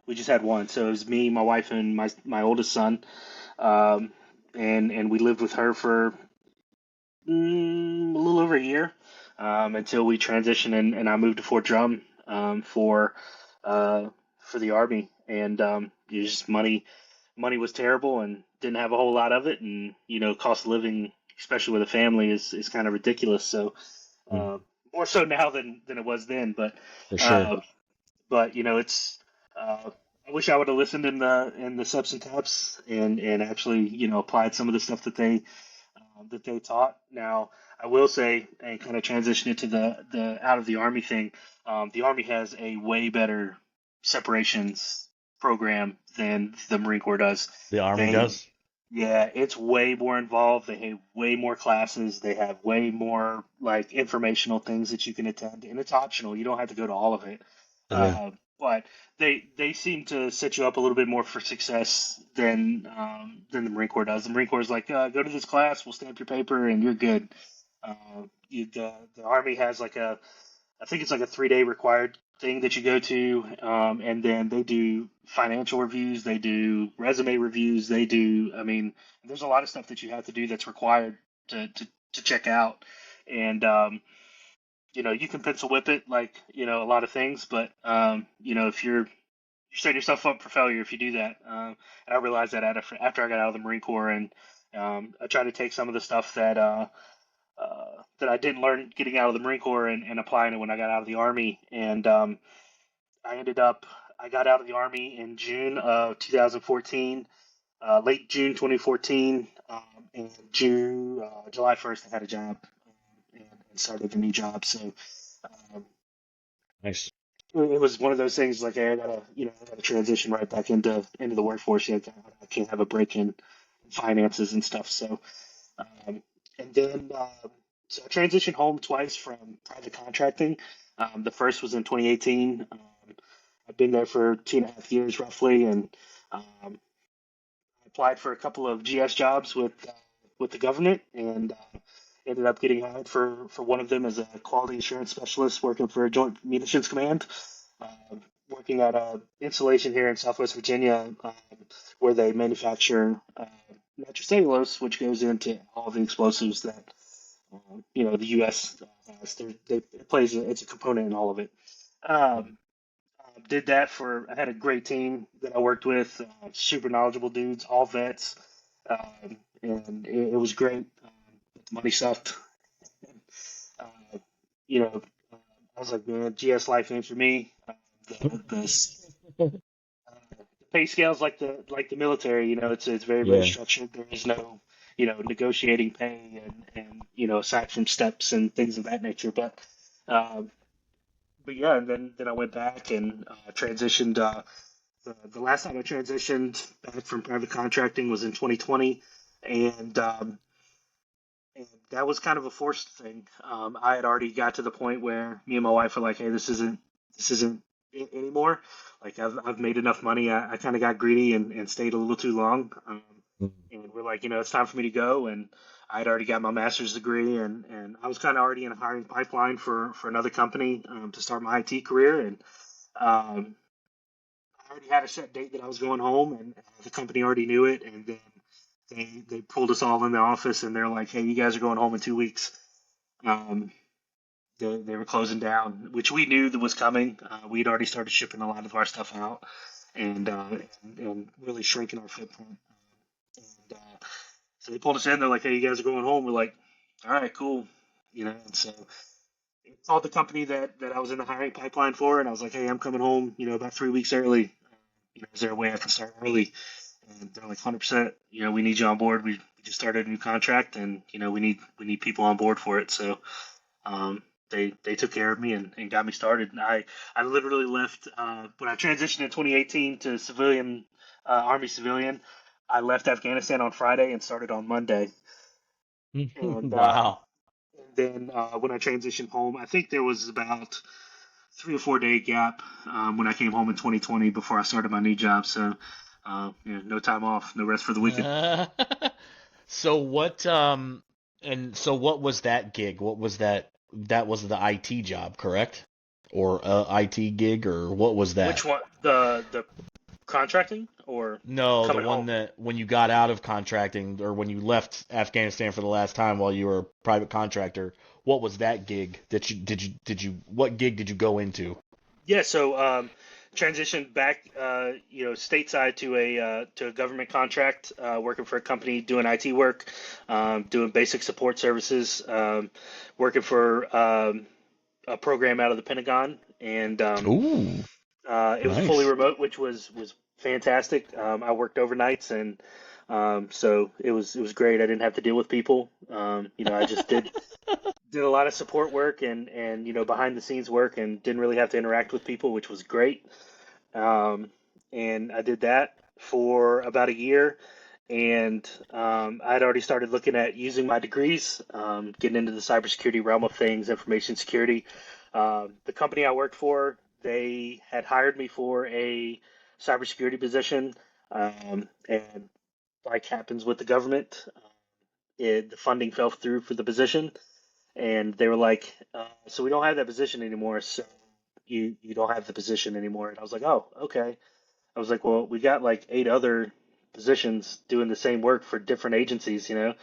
Speaker 2: We just had one. So it was me, my wife, and my oldest son. Um, and we lived with her for a little over a year until we transitioned and I moved to Fort Drum uh, for the Army. And it was just money was terrible and didn't have a whole lot of it. And cost of living, especially with a family, is kind of ridiculous. So
Speaker 1: Mm,
Speaker 2: uh, more so now than it was then.
Speaker 1: for sure.
Speaker 2: Uh, but it's uh, I wish I would have listened in the subs and taps and actually applied some of the stuff that they taught. Now, I will say, and kind of transition it to the out of the Army thing. The Army has a way better separations program than the Marine Corps does.
Speaker 1: The Army
Speaker 2: They,
Speaker 1: does.
Speaker 2: yeah, it's way more involved. They have way more classes. They have way more like informational things that you can attend, and it's optional. You don't have to go to all of it.
Speaker 1: Yeah.
Speaker 2: But they seem to set you up a little bit more for success than the Marine Corps does. The Marine Corps is like, go to this class, we'll stamp your paper, and you're good. The Army has like I think it's like a 3 day required thing that you go to, and then they do financial reviews, they do resume reviews, they do. I mean, there's a lot of stuff that you have to do that's required to check out, and you can pencil whip it like a lot of things, but if you set yourself up for failure if you do that. And I realized that after I got out of the Marine Corps, and I tried to take some of the stuff that I didn't learn getting out of the Marine Corps and applying it when I got out of the Army. And I ended up, I got out of the Army in June of 2014, late June 2014, and July 1st, I had a job and started a new job. So um,
Speaker 1: Nice.
Speaker 2: it was one of those things like, hey, I gotta transition right back into the workforce. I can't have a break in finances and stuff. So Um, and then, so I transitioned home twice from private contracting. The first was in 2018. I've been there for 2.5 years roughly, and I applied for a couple of GS jobs with the government, and ended up getting hired for one of them as a quality assurance specialist working for a Joint Munitions Command. Working at a installation here in Southwest Virginia, where they manufacture nitrocellulose, which goes into all the explosives that the U.S. has. It plays it's a component in all of it. Um, did that I had a great team that I worked with, super knowledgeable dudes, all vets, and it was great. But the money sucked. Uh, you know, I was like, man, GS life ain't for me. The pay scales like the military. It's very very
Speaker 1: Yeah.
Speaker 2: structured. There is no negotiating pay and aside from steps and things of that nature. Um, but yeah, and then I went back and transitioned. The last time I transitioned back from private contracting was in 2020, and and that was kind of a forced thing. I had already got to the point where me and my wife were like, "Hey, this isn't it anymore. Like I've made enough money. I kind of got greedy and stayed a little too long.
Speaker 1: Mm.
Speaker 2: And we're like, it's time for me to go. And I had already got my master's degree, and I was kind of already in a hiring pipeline for another company to start my IT career. And um, I already had a set date that I was going home, and the company already knew it. And then they pulled us all in the office, and they're like, "Hey, you guys are going home in 2 weeks." Um, they were closing down, which we knew that was coming. We'd already started shipping a lot of our stuff out, and and really shrinking our footprint. And so they pulled us in. They're like, "Hey, you guys are going home." We're like, "All right, cool." And so I called the company that I was in the hiring pipeline for, and I was like, "Hey, I'm coming home. About 3 weeks early. Is there a way I can start early?" And they're like, 100%. We need you on board. We just started a new contract, and we need people on board for it. So um, they took care of me and got me started. And I literally left when I transitioned in 2018 to civilian Army civilian. I left Afghanistan on Friday and started on Monday. And
Speaker 1: Wow.
Speaker 2: then when I transitioned home, I think there was about 3 or 4 day gap when I came home in 2020 before I started my new job. So no time off, no rest for the wicked.
Speaker 1: So what was that gig? What was that? That was the IT job, correct? Or IT gig, or what was
Speaker 2: Which
Speaker 1: that?
Speaker 2: one? The Contracting or
Speaker 1: No, the
Speaker 2: coming
Speaker 1: one
Speaker 2: home?
Speaker 1: that when you got out of contracting or when you left Afghanistan for the last time while you were a private contractor, what was that gig that you what gig did you go into?
Speaker 2: Yeah, so transitioned back, stateside to a government contract, working for a company doing IT work, doing basic support services, working for a program out of the Pentagon, and
Speaker 1: Ooh,
Speaker 2: it was fully
Speaker 1: nice.
Speaker 2: remote, which was fantastic. I worked overnights, and so it was great. I didn't have to deal with people. I just did a lot of support work and behind the scenes work, and didn't really have to interact with people, which was great. Um, and I did that for about a year, and I'd already started looking at using my degrees, getting into the cybersecurity realm of things, information security. The company I worked for, they had hired me for a cybersecurity position, and like happens with the government, the funding fell through for the position, and they were like, "So we don't have that position anymore. So you don't have the position anymore." And I was like, "Oh, okay." I was like, "Well, we got like 8 other positions doing the same work for different agencies." And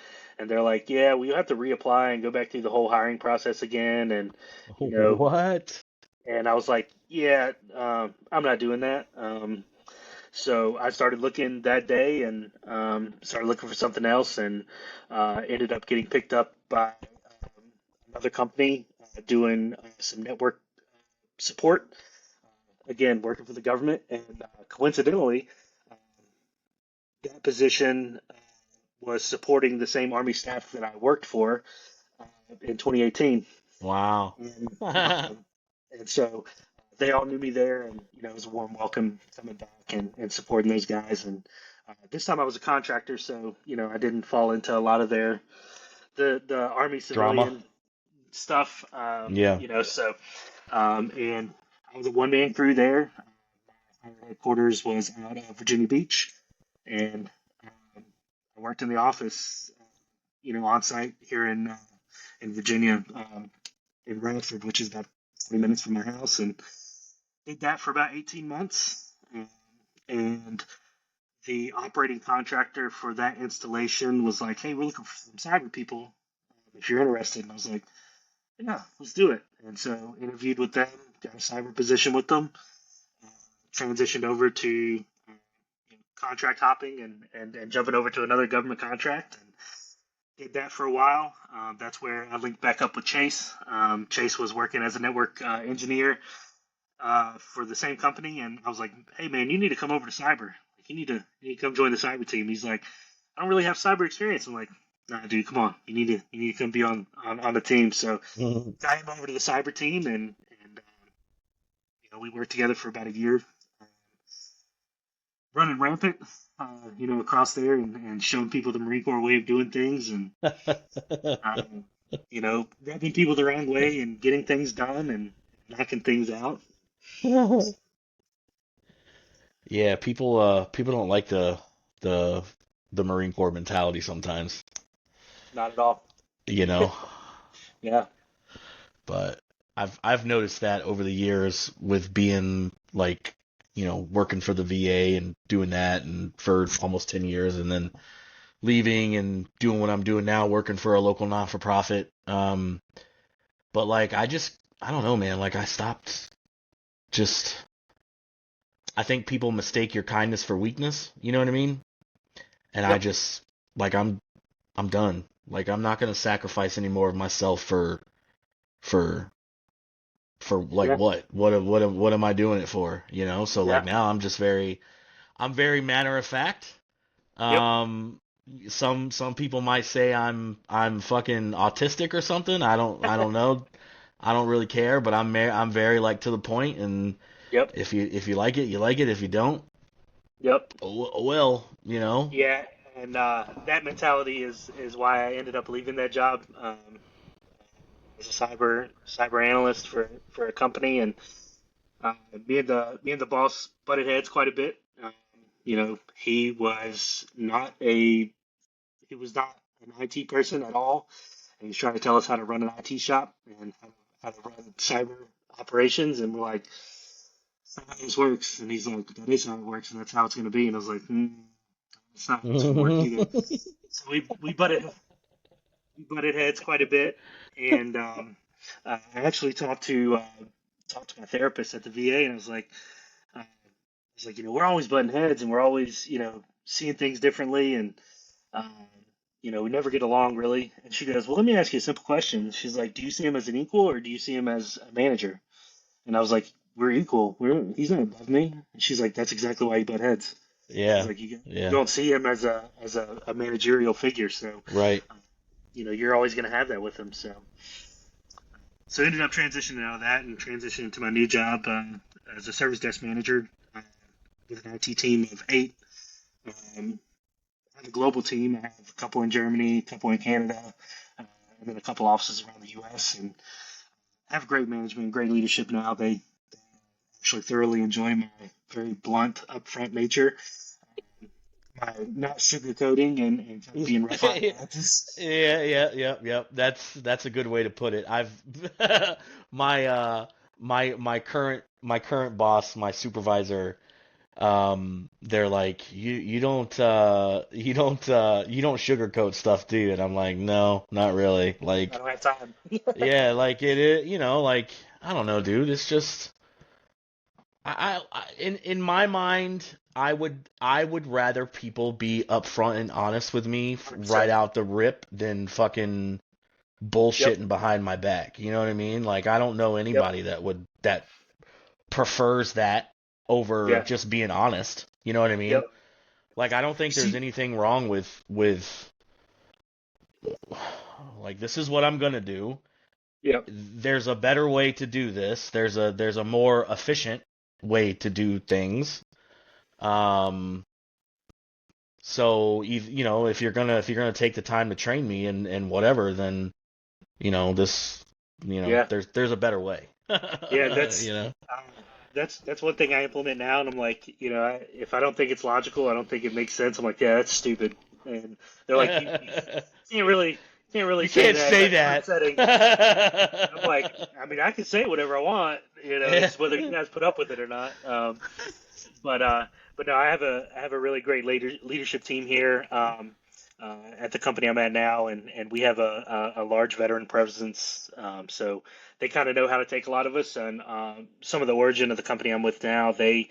Speaker 2: they're like, "Yeah, well, you have to reapply and go back through the whole hiring process again." And you know,
Speaker 1: What?
Speaker 2: and I was like, "Yeah, I'm not doing that." So I started looking that day, and started looking for something else, and ended up getting picked up by another company, doing some network support. Again, working for the government, and coincidentally, that position was supporting the same Army staff that I worked for in 2018,
Speaker 1: Wow.
Speaker 2: and and so they all knew me there, and it was a warm welcome coming back and supporting those guys. And this time I was a contractor, so I didn't fall into a lot of the Army
Speaker 1: Drama.
Speaker 2: civilian stuff.
Speaker 1: Yeah.
Speaker 2: So and I was a one man crew there. Our headquarters was out of Virginia Beach, and I worked in the office, on site here in Virginia, in Radford, which is about 20 minutes from my house, and did that for about 18 months. And the operating contractor for that installation was like, "Hey, we're looking for some cyber people, if you're interested." And I was like, "Yeah, let's do it." And so interviewed with them, got a cyber position with them, uh, transitioned over to contract hopping, and jumping over to another government contract, and did that for a while. That's where I linked back up with Chase. Chase was working as a network engineer for the same company, and I was like, "Hey man, you need to come over to cyber. Like, you need to come join the cyber team." He's like, "I don't really have cyber experience." I'm like, "Nah, dude, come on. You need to come be on the team." So got him over to the cyber team, and we worked together for about a year, uh, running rampant, across there, and showing people the Marine Corps way of doing things, and um, rubbing people the wrong way and getting things done and knocking things out.
Speaker 1: Yeah, people don't like the the Marine Corps mentality sometimes,
Speaker 2: Not at all.
Speaker 1: you know.
Speaker 2: Yeah.
Speaker 1: But I've noticed that over the years with being like, working for the VA and doing that and for almost 10 years and then leaving and doing what I'm doing now, working for a local not-for-profit. But like I don't know, man, like I stopped just I think people mistake your kindness for weakness, you know what I mean? And I
Speaker 2: Yep.
Speaker 1: just like I'm done. Like I'm not gonna sacrifice any more of myself for like
Speaker 2: Yeah.
Speaker 1: what am I doing it for? So like
Speaker 2: Yeah.
Speaker 1: now I'm very matter of fact.
Speaker 2: Yep.
Speaker 1: Um, some people might say I'm fucking autistic or something. I don't know. I don't really care, but I'm very like to the point, and
Speaker 2: Yep.
Speaker 1: if you like it, you like it. If you don't,
Speaker 2: Yep.
Speaker 1: oh well, you know.
Speaker 2: Yeah. And that mentality is why I ended up leaving that job, as a cyber analyst for a company, and me and the boss butted heads quite a bit. He was not an IT person at all, and he's trying to tell us how to run an IT shop and how to run cyber operations, and we're like, "That's not how this works." And he's like, "That is how it works, and that's how it's going to be." And I was like, "It's not how it's going to work either." So we butted heads quite a bit, and I actually talked to my therapist at the VA, and I was like, we're always butting heads, and we're always, seeing things differently, and um, we never get along really. And she goes, "Well, let me ask you a simple question." She's like, "Do you see him as an equal, or do you see him as a manager?" And I was like, "We're equal. He's not above me." And she's like, "That's exactly why you butt heads." She's
Speaker 1: Yeah,
Speaker 2: like, "You
Speaker 1: yeah,
Speaker 2: don't see him as a managerial figure, so
Speaker 1: right.
Speaker 2: you're always going to have that with him." So I ended up transitioning out of that and transitioning to my new job as a service desk manager uh, with an IT team of 8. Um, I have a global team. I have a couple in Germany, a couple in Canada, and then a couple offices around the U.S. And I have great management, great leadership now. They actually thoroughly enjoy my very blunt, upfront nature, my not sugarcoating and kind of being rough on the edges.
Speaker 1: Yeah, yeah, yeah, yeah. That's a good way to put it. I've my my current boss, my supervisor, they're like, you don't sugarcoat stuff, do you? And I'm like, no, not really.
Speaker 2: I
Speaker 1: Like,
Speaker 2: don't have time.
Speaker 1: yeah, like like, I don't know, dude. It's just in my mind, I would rather people be upfront and honest with me right
Speaker 2: 100%.
Speaker 1: out the rip than fucking
Speaker 2: Yep.
Speaker 1: bullshitting behind my back. You know what I mean? Like, I don't know
Speaker 2: Yep.
Speaker 1: anybody that prefers that over
Speaker 2: Yeah.
Speaker 1: just being honest. You know what I mean?
Speaker 2: Yep.
Speaker 1: Like, I don't
Speaker 2: You
Speaker 1: think there's
Speaker 2: see.
Speaker 1: anything wrong with like, this is what I'm gonna do.
Speaker 2: Yep.
Speaker 1: There's a better way to do this. There's a more efficient way to do things. Um, so if you're gonna take the time to train me and whatever, then this
Speaker 2: Yeah.
Speaker 1: there's a better way.
Speaker 2: Yeah.
Speaker 1: You know.
Speaker 2: Uh, that's one thing I implement now, and I'm like, if I don't think it's logical, I don't think it makes sense. I'm like, yeah, that's stupid. And they're like, you can't really
Speaker 1: You
Speaker 2: say
Speaker 1: can't
Speaker 2: that in
Speaker 1: say
Speaker 2: a group
Speaker 1: that.
Speaker 2: setting. I'm like, I mean, I can say whatever I want. It's whether you guys put up with it or not. But but no, I have a really great leadership team here at the company I'm at now, and we have a large veteran presence. So they kind of know how to take a lot of us. And some of the origin of the company I'm with now, they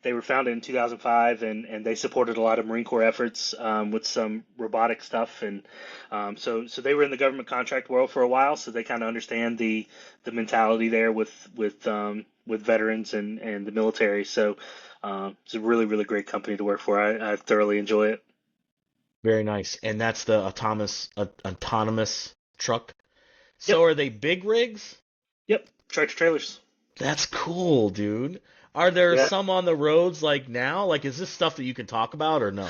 Speaker 2: were founded in 2005, and they supported a lot of Marine Corps efforts with some robotic stuff. And so they were in the government contract world for a while, so they kind of understand the mentality there with veterans and the military. So it's a really, really great company to work for. I thoroughly enjoy it.
Speaker 1: Very nice. And that's the autonomous truck. So
Speaker 2: Yep,
Speaker 1: are they big rigs?
Speaker 2: yep. Tractor trailers.
Speaker 1: That's cool, dude. Are there
Speaker 2: Yeah.
Speaker 1: some on the roads like now? Like, is this stuff that you can talk about or no?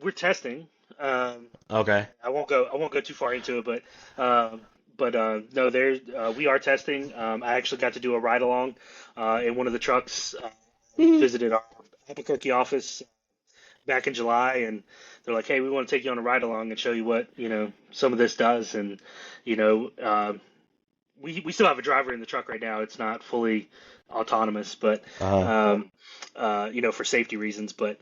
Speaker 2: We're testing. Um,
Speaker 1: Okay.
Speaker 2: I won't go too far into it, but no, we are testing. I actually got to do a ride along in one of the trucks. Visited our Albuquerque office back in July, and they're like, "Hey, we want to take you on a ride along and show you what some of this does." And you know, we still have a driver in the truck right now. It's not fully autonomous, but
Speaker 1: Uh,
Speaker 2: um, for safety reasons. But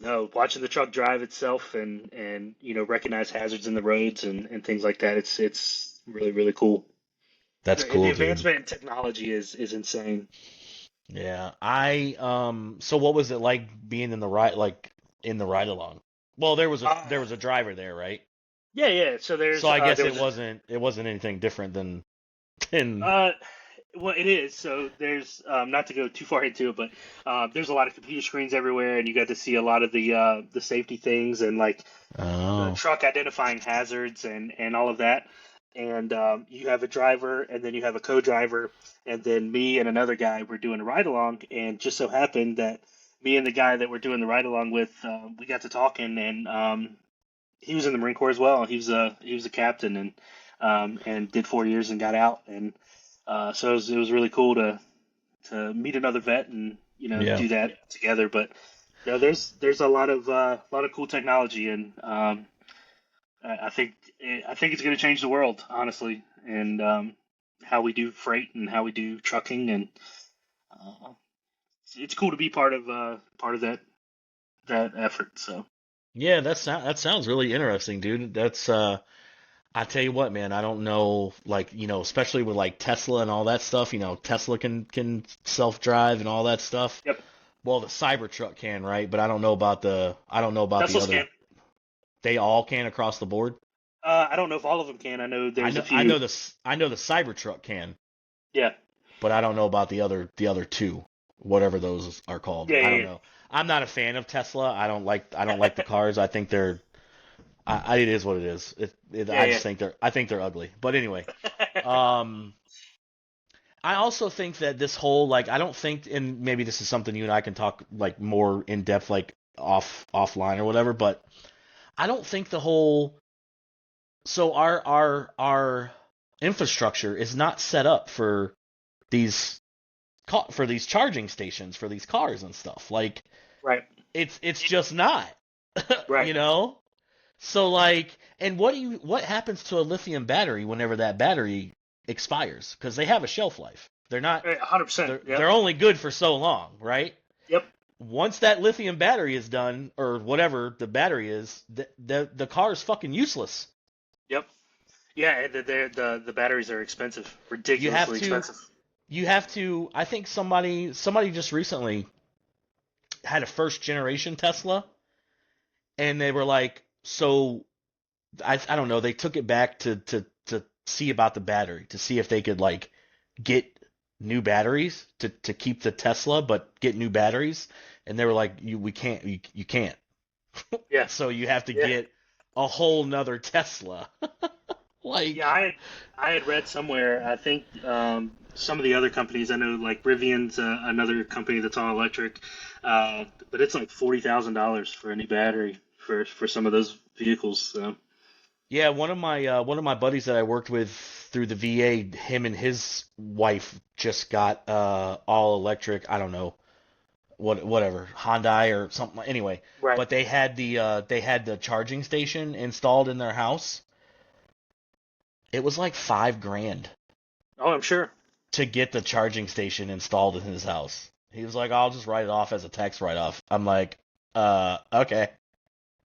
Speaker 2: no, watching the truck drive itself and recognize hazards in the roads and things like that, it's really really cool.
Speaker 1: that's
Speaker 2: The
Speaker 1: cool, dude.
Speaker 2: advancement in technology is insane.
Speaker 1: Yeah. So what was it like being in the ride along? Well, there was a driver there, right?
Speaker 2: Yeah, yeah. So
Speaker 1: So
Speaker 2: there's
Speaker 1: I guess
Speaker 2: there
Speaker 1: it
Speaker 2: was
Speaker 1: wasn't anything different than
Speaker 2: Uh, well, it is. So there's not to go too far into it, but there's a lot of computer screens everywhere, and you got to see a lot of the safety things and like the
Speaker 1: oh.
Speaker 2: truck identifying hazards and all of that. And you have a driver, and then you have a co-driver, and then me and another guy were doing a ride along, and just so happened that me and the guy that we're doing the ride along with, we got to talking, and he was in the Marine Corps as well. He was a captain and did 4 years and got out. And so it was really cool to meet another vet and
Speaker 1: Yeah.
Speaker 2: do that together. But there's a lot of cool technology, and I think it's going to change the world, honestly, and how we do freight and how we do trucking, and uh, it's cool to be part of that effort. So
Speaker 1: Yeah, that sounds really interesting, dude. That's I tell you what, man, I don't know, like, especially with like Tesla and all that stuff, Tesla can self-drive and all that stuff.
Speaker 2: yep,
Speaker 1: Well, the Cybertruck can, right? But I don't know about the
Speaker 2: Teslas
Speaker 1: other.
Speaker 2: can.
Speaker 1: They all can across the board.
Speaker 2: I don't know if all of them can. I know
Speaker 1: I
Speaker 2: there's a
Speaker 1: know I
Speaker 2: few.
Speaker 1: know the Cybertruck can,
Speaker 2: Yeah,
Speaker 1: but I don't know about the other two, whatever those are called.
Speaker 2: yeah,
Speaker 1: I don't
Speaker 2: yeah,
Speaker 1: know. I'm not a fan of Tesla. I don't like the cars. I think they're it is what it is.
Speaker 2: yeah,
Speaker 1: I
Speaker 2: yeah,
Speaker 1: just think they're ugly. But anyway, um, I also think that this whole like I don't think, and maybe this is something you and I can talk like more in depth like offline or whatever, but I don't think the whole so our infrastructure is not set up these for these charging stations for these cars and stuff. Like
Speaker 2: right,
Speaker 1: it's just not,
Speaker 2: right.
Speaker 1: you know? So like, and what happens to a lithium battery whenever that battery expires? Because they have a shelf life. They're not
Speaker 2: 100%. Yep,
Speaker 1: they're only good for so long, right?
Speaker 2: yep,
Speaker 1: Once that lithium battery is done, or whatever the battery is, the car is fucking useless.
Speaker 2: yep. Yeah, the batteries are expensive,
Speaker 1: You have
Speaker 2: ridiculously
Speaker 1: to
Speaker 2: expensive.
Speaker 1: you have to. I think somebody just recently had a first generation Tesla, and they were like, so I don't know. They took it back to see about the battery to see if they could like get new batteries to keep the Tesla, but get new batteries. And they were like, we can't, you can't.
Speaker 2: Yeah,
Speaker 1: So you have to
Speaker 2: yeah,
Speaker 1: get a whole nother Tesla.
Speaker 2: yeah.
Speaker 1: Like,
Speaker 2: I had read somewhere. I think some of the other companies. I know like Rivian's another company that's all electric, but it's like $40,000 for a new battery for some of those vehicles. So
Speaker 1: yeah, one of my buddies that I worked with through the VA, him and his wife just got all electric. I don't know whatever Hyundai or something. Anyway,
Speaker 2: right.
Speaker 1: but they had the charging station installed in their house. It was like $5,000
Speaker 2: Oh, I'm sure.
Speaker 1: to get the charging station installed in his house. He was like, "I'll just write it off as a tax write-off." I'm like, okay.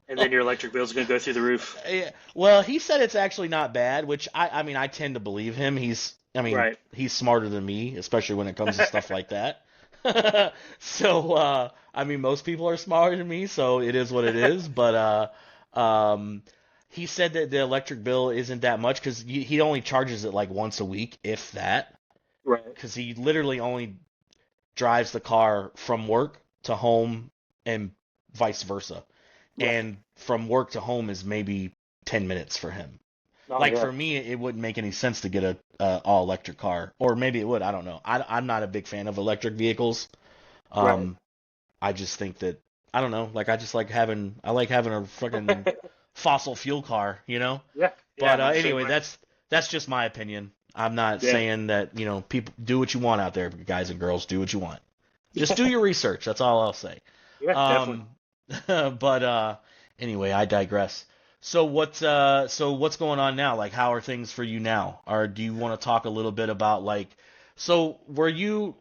Speaker 2: And then your electric bill's gonna go through the roof.
Speaker 1: Yeah. Well, he said it's actually not bad, which I mean, I tend to believe him. I mean,
Speaker 2: Right.
Speaker 1: he's smarter than me, especially when it comes to stuff like that. So, I mean, most people are smarter than me, so it is what it is. But, he said that the electric bill isn't that much because he only charges it like once a week, if that,
Speaker 2: Right.
Speaker 1: because he literally only drives the car from work to home and vice versa.
Speaker 2: Right.
Speaker 1: And from work to home is maybe 10 minutes for him.
Speaker 2: Oh
Speaker 1: Like
Speaker 2: yeah.
Speaker 1: for me, it wouldn't make any sense to get a all electric car, or maybe it would. I don't know. I'm not a big fan of electric vehicles.
Speaker 2: Right.
Speaker 1: Um, I just think that I don't know. Like I like having a fucking fossil fuel car, you know.
Speaker 2: Yeah. Yeah.
Speaker 1: But
Speaker 2: I'm the same
Speaker 1: anyway,
Speaker 2: way.
Speaker 1: that's just my opinion. I'm not
Speaker 2: Yeah.
Speaker 1: saying that people do what you want out there, guys and girls. Do what you want. Just do your research. That's all I'll say.
Speaker 2: Yeah. Definitely.
Speaker 1: Um, but anyway, I digress. So what's going on now? Like, how are things for you now? Or do you want to talk a little bit about like, so were you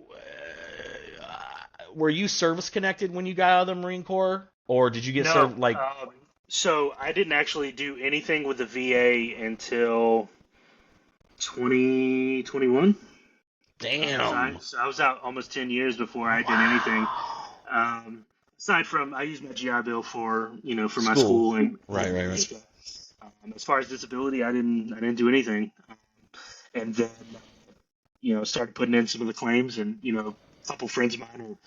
Speaker 1: service connected when you got out of the Marine Corps, or did you get
Speaker 2: No.
Speaker 1: served like,
Speaker 2: So I didn't actually do anything with the VA until 2021.
Speaker 1: damn?
Speaker 2: So I was out almost 10 years before I did anything.
Speaker 1: Wow.
Speaker 2: Aside from I used my GI Bill for for my
Speaker 1: School.
Speaker 2: school
Speaker 1: Right, right, right.
Speaker 2: stuff. As far as disability, I didn't do anything. And then started putting in some of the claims, and a couple friends of mine are,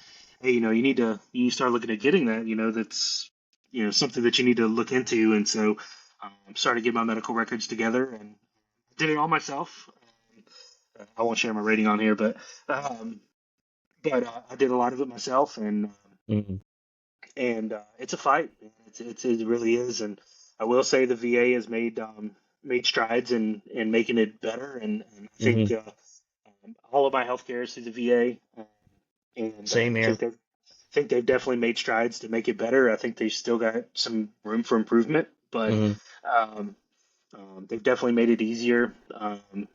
Speaker 2: hey, you need to start looking at getting that. That's something that you need to look into. And so started getting my medical records together and did it all myself. I won't share my rating on here, um, but I did a lot of it myself,
Speaker 1: Mhm.
Speaker 2: and it's a fight. It really is, and I will say the VA has made strides in making it better, and I think
Speaker 1: Mhm.
Speaker 2: all of my healthcare is through the VA, and
Speaker 1: Same here.
Speaker 2: think they've definitely made strides to make it better. I think they've still got some room for improvement, but
Speaker 1: Mhm.
Speaker 2: um, they've definitely made it easier, and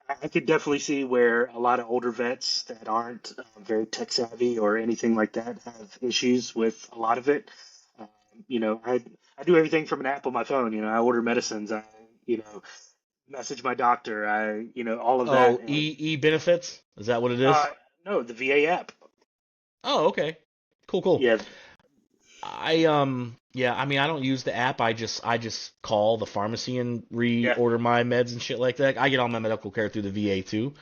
Speaker 2: uh, I could definitely see where a lot of older vets that aren't very tech savvy or anything like that have issues with a lot of it. Um, I do everything from an app on my phone. I order medicines. I you know message my doctor. All of that.
Speaker 1: Oh,
Speaker 2: And
Speaker 1: e benefits? Is that what it
Speaker 2: uh,
Speaker 1: is?
Speaker 2: no, the VA app.
Speaker 1: Oh, okay. Cool, cool.
Speaker 2: Yeah,
Speaker 1: Yeah, I mean I don't use the app. I just call the pharmacy and
Speaker 2: yeah,
Speaker 1: reorder my meds and shit like that. I get all my medical care through the VA too.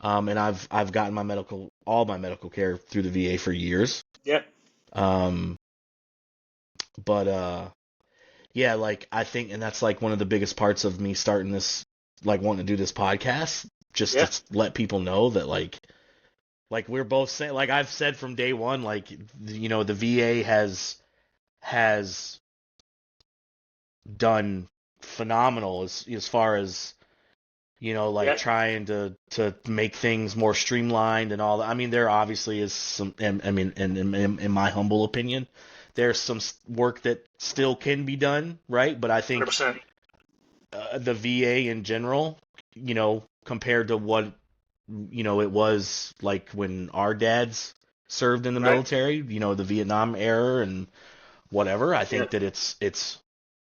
Speaker 1: And I've gotten all my medical care through the VA for years.
Speaker 2: yeah,
Speaker 1: Um, but yeah, like I think, and that's like one of the biggest parts of me starting this, like wanting to do this podcast, just
Speaker 2: yeah,
Speaker 1: to let people know that like we're both saying, like I've said from day one, like the VA has done phenomenal as far as like
Speaker 2: yeah,
Speaker 1: trying to make things more streamlined and all that. I mean, there obviously is some, I mean, in my humble opinion, there's some work that still can be done, right? But I think
Speaker 2: 100%.
Speaker 1: the VA in general, compared to what it was like when our dads served in the
Speaker 2: Right.
Speaker 1: military, the Vietnam era and whatever. I
Speaker 2: Yeah,
Speaker 1: think that it's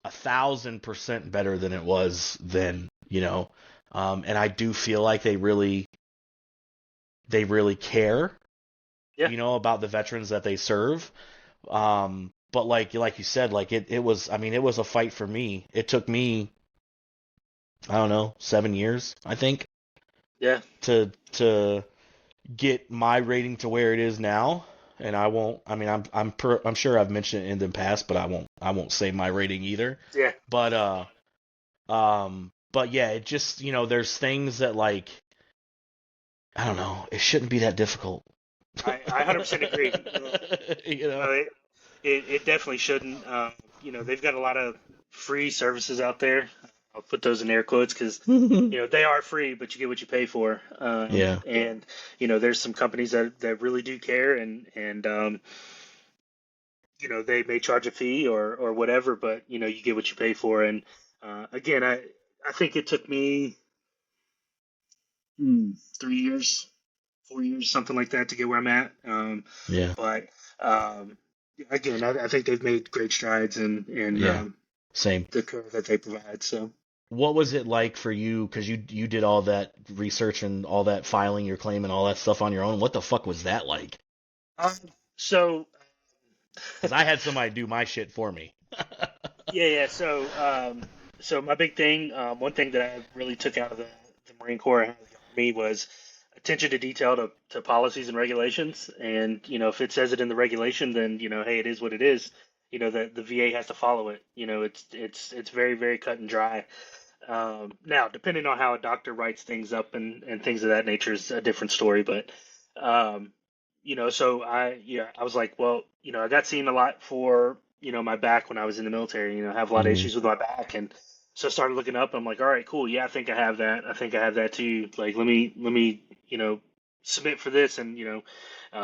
Speaker 1: 1,000% better than it was then, and I do feel like they really care,
Speaker 2: yeah.
Speaker 1: about the veterans that they serve. But like you said, like it was, I mean, it was a fight for me. It took me, I don't know, 7 years, I think,
Speaker 2: Yeah.
Speaker 1: to get my rating to where it is now. And I won't. I mean, I'm sure I've mentioned it in the past, but I won't say my rating either.
Speaker 2: Yeah.
Speaker 1: But but yeah, it just there's things that like I don't know. It shouldn't be that difficult.
Speaker 2: I 100% agree.
Speaker 1: you know.
Speaker 2: It definitely shouldn't. They've got a lot of free services out there. I'll put those in air quotes because they are free, but you get what you pay for.
Speaker 1: Yeah.
Speaker 2: And there's some companies that really do care, and they may charge a fee or whatever, but you get what you pay for. And again, I think it took me 3 years, 4 years, something like that, to get where I'm at.
Speaker 1: Yeah.
Speaker 2: But um, again, I think they've made great strides in
Speaker 1: Yeah. Same.
Speaker 2: the care that they provide. So,
Speaker 1: What was it like for you? Because you did all that research and all that filing your claim and all that stuff on your own. What the fuck was that like?
Speaker 2: um, so
Speaker 1: Because I had somebody do my shit for me.
Speaker 2: yeah, yeah. So my big thing, one thing that I really took out of the Marine Corps and the Army was attention to detail to policies and regulations. And if it says it in the regulation, then hey, it is what it is. The VA has to follow it. It's very very cut and dry. Now, depending on how a doctor writes things up and things of that nature is a different story. But, um, so I was like, well, I got seen a lot for, my back when I was in the military, I have a lot of
Speaker 1: Hmm.
Speaker 2: issues with my back. And so I started looking up. I'm like, all right, cool. Yeah, I think I have that. I think I have that too. Like, let me, submit for this and,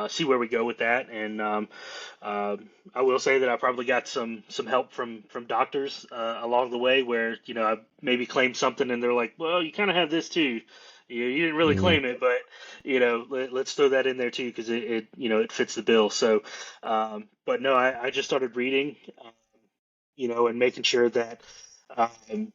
Speaker 2: see where we go with that. And, I will say that I probably got some help from doctors along the way where I maybe claimed something and they're like, well, you kind of have this too. You didn't really
Speaker 1: Hmm.
Speaker 2: claim it, but let's throw that in there too because it fits the bill. So, but no, I just started reading, and making sure that um,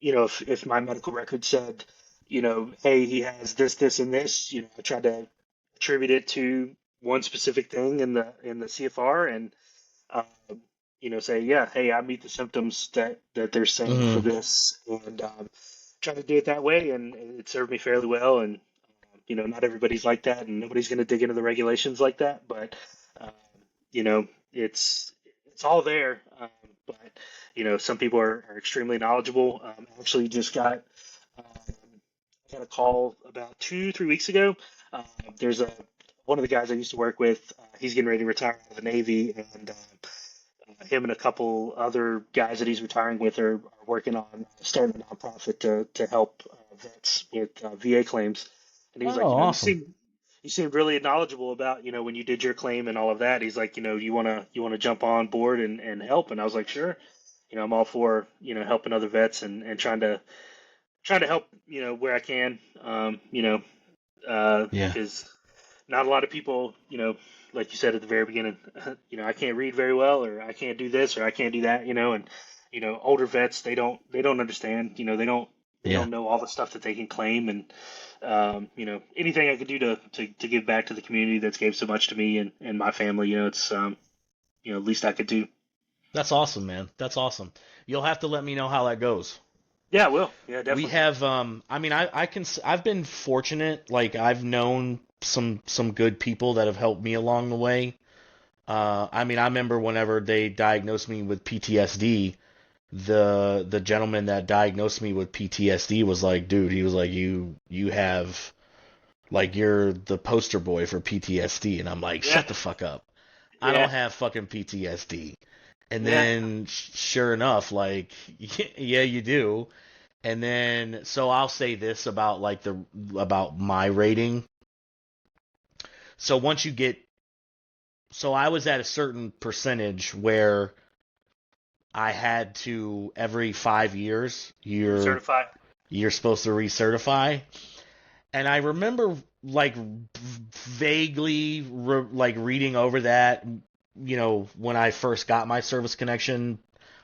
Speaker 2: if my medical record said, hey, he has this, this, and this, I tried to attribute it to one specific thing in the CFR and um, say, yeah, hey, I meet the symptoms that they're saying for
Speaker 1: Hmm.
Speaker 2: this, and try to do it that way, and it served me fairly well. And not everybody's like that, and nobody's going to dig into the regulations like that, but um, it's all there. But some people are extremely knowledgeable. I actually just um, got a call about 2, 3 weeks ago. Uh, there's a one of the guys I used to work with. He's getting ready to retire out of the Navy, and him and a couple other guys that he's retiring with are working on starting a nonprofit to help vets with VA claims. And he was
Speaker 1: Oh,
Speaker 2: like,
Speaker 1: awesome.
Speaker 2: you seemed really knowledgeable about when you did your claim and all of that. He's like, you wanna jump on board and help. And I was like, sure. I'm all for helping other vets and trying to try to help, where I can,
Speaker 1: Yeah.
Speaker 2: because not a lot of people, like you said at the very beginning, I can't read very well, or I can't do this, or I can't do that, and older vets, they don't understand, they
Speaker 1: Yeah.
Speaker 2: don't know all the stuff that they can claim, and anything I could do to give back to the community that's gave so much to me and my family, it's least I could do.
Speaker 1: That's awesome, man. That's awesome. You'll have to let me know how that goes.
Speaker 2: Yeah, I will. Yeah,
Speaker 1: We
Speaker 2: definitely.
Speaker 1: have I mean I've been fortunate, like I've known some good people that have helped me along the way. I mean I remember whenever they diagnosed me with PTSD, the gentleman that diagnosed me with PTSD was like, dude, he was like, you have, like, you're the poster boy for PTSD, and I'm like,
Speaker 2: Yeah,
Speaker 1: shut the fuck up. I don't
Speaker 2: yeah,
Speaker 1: have fucking PTSD. And
Speaker 2: yeah.
Speaker 1: then sure enough, like, yeah, you do. And then so I'll say this about like the about my rating. So once you get, so I was at a certain percentage where I had to, every 5 years
Speaker 2: Recertify.
Speaker 1: you're supposed to recertify. And I remember like vaguely like reading over that, when I first got my service connection,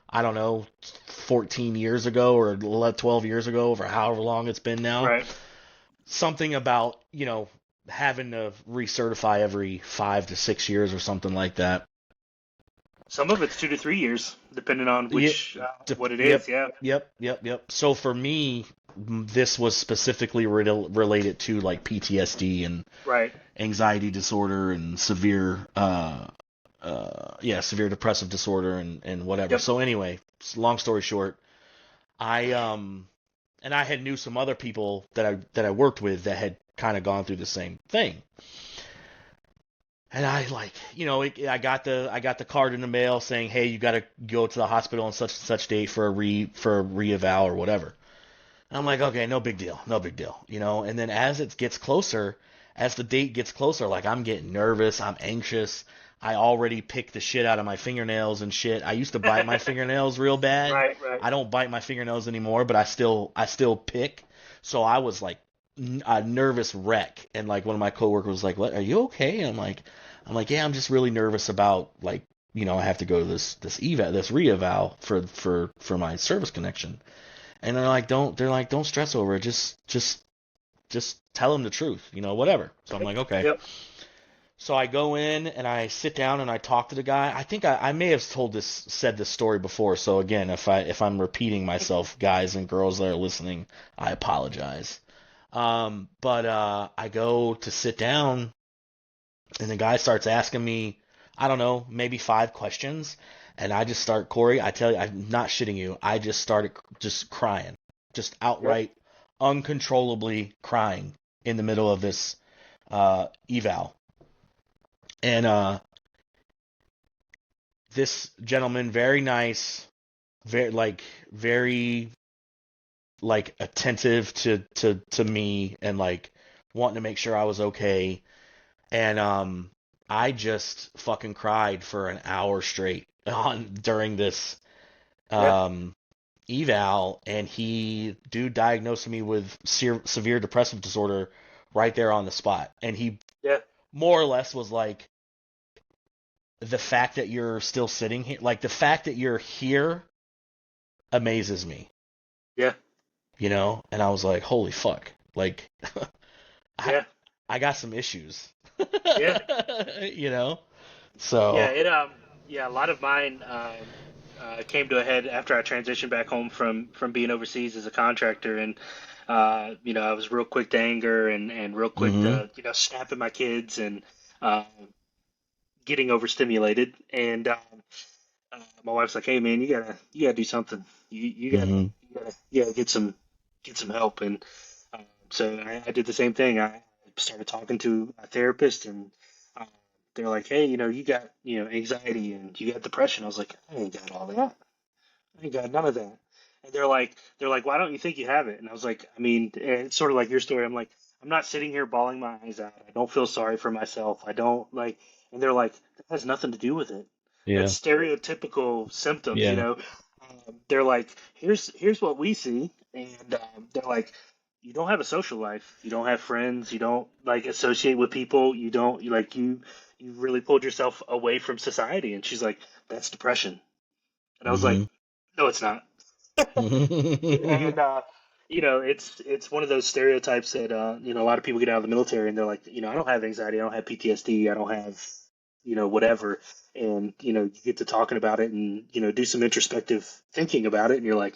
Speaker 1: I don't know, 14 years ago or 12 years ago, or however long it's been now.
Speaker 2: Right.
Speaker 1: Something about, having to recertify every 5 to 6 years or something like that.
Speaker 2: Some of it's 2 to 3 years, depending on
Speaker 1: Yeah,
Speaker 2: which what it is.
Speaker 1: yep,
Speaker 2: Yeah.
Speaker 1: yep. So for me, this was specifically related to like PTSD and
Speaker 2: Right.
Speaker 1: anxiety disorder and severe severe depressive disorder and whatever.
Speaker 2: Yep.
Speaker 1: So anyway, long story short, I and I had knew some other people that I worked with that had kind of gone through the same thing. And I, like, I got the card in the mail saying, "Hey, you got to go to the hospital on such and such date for a reeval or whatever." And I'm like, "Okay, no big deal. No big deal." And then as it gets closer, as the date gets closer, like, I'm getting nervous, I'm anxious. I already picked the shit out of my fingernails and shit. I used to bite my fingernails real bad.
Speaker 2: Right. Right.
Speaker 1: I don't bite my fingernails anymore, but I still pick. So I was like a nervous wreck, and like one of my coworkers was like, "What? Are you okay?" And I'm like, "Yeah, I'm just really nervous about, like, I have to go to this reeval for my service connection." And they're like, "Don't stress over it. Just tell them the truth, whatever." So I'm
Speaker 2: Yep.
Speaker 1: like, "Okay."
Speaker 2: Yep.
Speaker 1: So I go in and I sit down and I talk to the guy. I think I may have said this story before. So again, if I'm repeating myself, guys and girls that are listening, I apologize. But I go to sit down, and the guy starts asking me, I don't know, maybe 5 questions, and I just start, Cory, I tell you, I'm not shitting you. I just started just crying, just
Speaker 2: Yep.
Speaker 1: outright, uncontrollably crying in the middle of this eval. And this gentleman, very nice, very like attentive to me, and like wanting to make sure I was okay. And I just fucking cried for an hour straight on during this
Speaker 2: Yeah.
Speaker 1: um eval, and dude diagnosed me with severe depressive disorder right there on the spot. And he
Speaker 2: Yeah.
Speaker 1: more or less was like, the fact that you're still sitting here, like the fact that you're here amazes me,
Speaker 2: Yeah.
Speaker 1: and I was like, holy fuck, like, I
Speaker 2: Yeah.
Speaker 1: I got some issues.
Speaker 2: Yeah.
Speaker 1: you know
Speaker 2: Yeah.
Speaker 1: so
Speaker 2: Yeah. A lot of mine came to a head after I transitioned back home from being overseas as a contractor, and I was real quick to anger and real quick
Speaker 1: mhm
Speaker 2: to snap at my kids and uh, getting overstimulated. And my wife's like, "Hey, man, you gotta do something.
Speaker 1: mhm
Speaker 2: You gotta get some help." And so I did the same thing. I started talking to a therapist, and uh, they're like, "Hey, you got anxiety and you got depression." I was like, "I ain't got all that. I ain't got none of that." And they're like, "Why don't you think you have it?" And I was like, I mean, it's sort of like your story. I'm like, I'm not sitting here bawling my eyes out. I don't feel sorry for myself. I don't like. And they're like, that has nothing to do with it.
Speaker 1: yeah,
Speaker 2: That's stereotypical symptoms.
Speaker 1: yeah,
Speaker 2: They're like, here's what we see, and they're like, you don't have a social life, you don't have friends, you don't like associate with people, you don't like you really pulled yourself away from society. And she's like, that's depression. And I was like,
Speaker 1: Mhm.
Speaker 2: no, it's not. And it's one of those stereotypes that a lot of people get out of the military and they're like, I don't have anxiety, I don't have PTSD, I don't have, whatever. And you get to talking about it and do some introspective thinking about it, and you're like,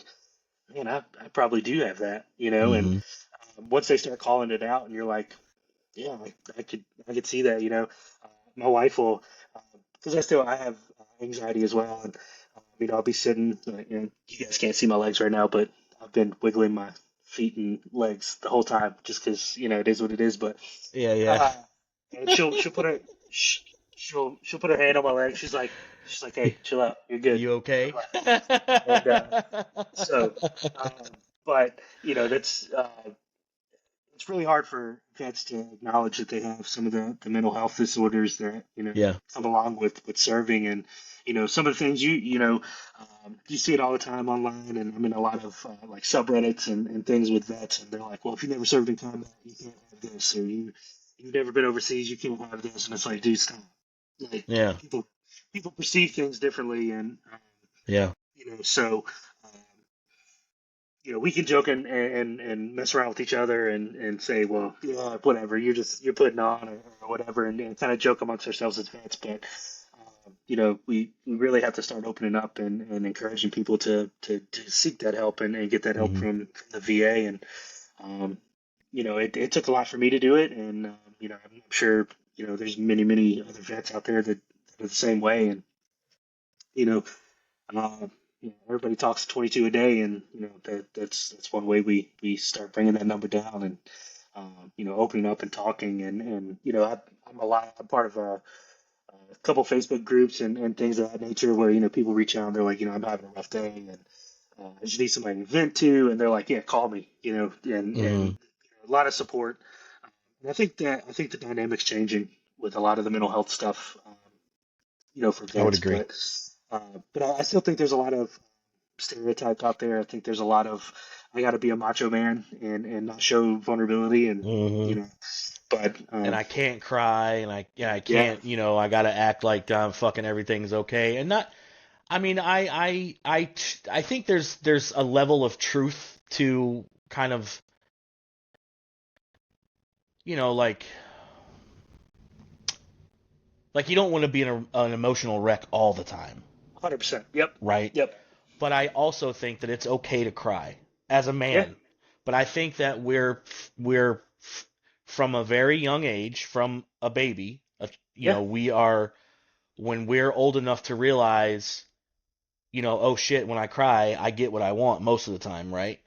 Speaker 2: man, I probably do have that, And
Speaker 1: Mhm.
Speaker 2: once they start calling it out, and you're like, yeah, I could see that, My wife will, because I have anxiety as well, and I'll be sitting. You guys can't see my legs right now, but I've been wiggling my feet and legs the whole time, just because it is what it is. But
Speaker 1: Yeah, yeah.
Speaker 2: uh, and she'll put her sh- she'll put her hand on my leg. She's like, hey, chill out, you're good.
Speaker 1: You okay?
Speaker 2: And so, um, but that's it's really hard for vets to acknowledge that they have some of the mental health disorders that
Speaker 1: Yeah.
Speaker 2: come along with serving, and some of the things you see it all the time online, and I'm in a lot of like subreddits and things with vets, and they're like, well, if you never served in combat, you can't have this, or you've never been overseas, you can't have this, and it's like, dude, stop. Like
Speaker 1: Yeah.
Speaker 2: people perceive things differently, and
Speaker 1: Yeah.
Speaker 2: so. Um, we can joke and mess around with each other and say, well, yeah, whatever, you're putting on, or whatever, and kind of joke amongst ourselves as vets. But we really have to start opening up and encouraging people to seek that help and get that help
Speaker 1: Mhm.
Speaker 2: from the VA. And um, it took a lot for me to do it, and I'm sure there's many other vets out there that are the same way, and you know uh, everybody talks 22 a day, and that's one way we start bringing that number down, and opening up and talking, and I'm part of a couple Facebook groups and things of that nature where people reach out and they're like, I'm having a rough day, and I just need somebody to vent to, and they're like, yeah, call me, and
Speaker 1: Mhm.
Speaker 2: a lot of support. And I think the dynamic's changing with a lot of the mental health stuff, for
Speaker 1: I would
Speaker 2: vets,
Speaker 1: agree.
Speaker 2: but I still think there's a lot of stereotype out there. I think there's a lot of I got to be a macho man and not show vulnerability, and you
Speaker 1: Mhm.
Speaker 2: know, but
Speaker 1: And I can't cry, and I
Speaker 2: yeah,
Speaker 1: can't, I gotta act like fucking everything's okay, and not. I mean, I think there's a level of truth to kind of, like you don't want to be an emotional wreck all the time,
Speaker 2: 100%. Yep,
Speaker 1: right?
Speaker 2: yep,
Speaker 1: But I also think that it's okay to cry as a
Speaker 2: yeah,
Speaker 1: man. But I think that we're from a very young age, from a baby,
Speaker 2: yeah,
Speaker 1: we are when we're old enough to realize, oh shit, when I cry, I get what I want most of the time, right?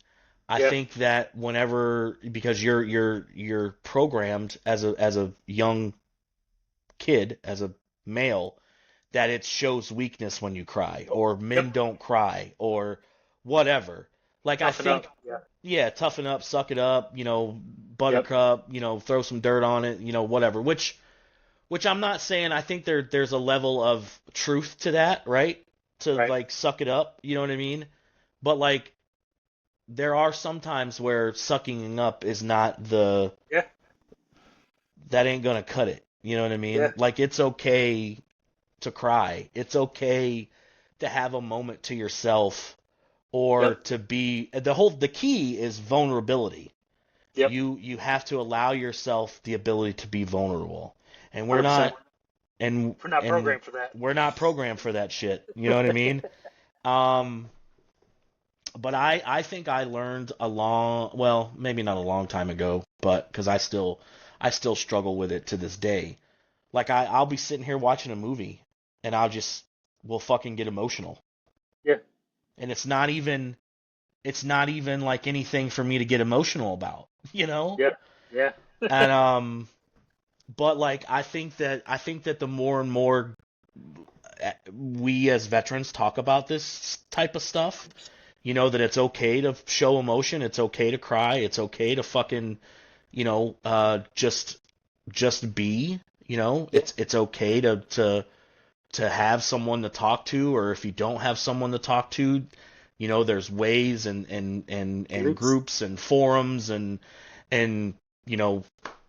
Speaker 1: I
Speaker 2: yeah,
Speaker 1: think that whenever, because you're programmed as a young kid, as a male, that it shows weakness when you cry, or men
Speaker 2: yep.
Speaker 1: don't cry, or whatever. Like, I
Speaker 2: Toughen
Speaker 1: think,
Speaker 2: up. Yeah,
Speaker 1: yeah, toughen up, suck it up,
Speaker 2: yep,
Speaker 1: buttercup, throw some dirt on it, whatever. Which I'm not saying. I think there's a level of truth to that, right? To
Speaker 2: right.
Speaker 1: like suck it up, you know what I mean? But like, there are some times where sucking up is not
Speaker 2: Yeah,
Speaker 1: that ain't gonna cut it. You know what I
Speaker 2: yeah,
Speaker 1: mean? Like, it's okay to cry. It's okay to have a moment to yourself, or
Speaker 2: yep,
Speaker 1: to be the key is vulnerability.
Speaker 2: yep.
Speaker 1: You have to allow yourself the ability to be vulnerable. And we're
Speaker 2: 100%.
Speaker 1: not and
Speaker 2: We're not
Speaker 1: and
Speaker 2: programmed for that.
Speaker 1: we're not programmed for that shit. You know what I mean? Um but I think I learned well, maybe not a long time ago, but because I still struggle with it to this day. Like, I'll be sitting here watching a movie, and will fucking get emotional.
Speaker 2: Yeah,
Speaker 1: And it's not even like anything for me to get emotional about, you know?
Speaker 2: yeah, yeah,
Speaker 1: And but like, I think that the more and more we as veterans talk about this type of stuff, that it's okay to show emotion, it's okay to cry, it's okay to fucking, just be,
Speaker 2: yeah,
Speaker 1: it's okay to have someone to talk to, or if you don't have someone to talk to, there's ways and
Speaker 2: Groups.
Speaker 1: groups and forums and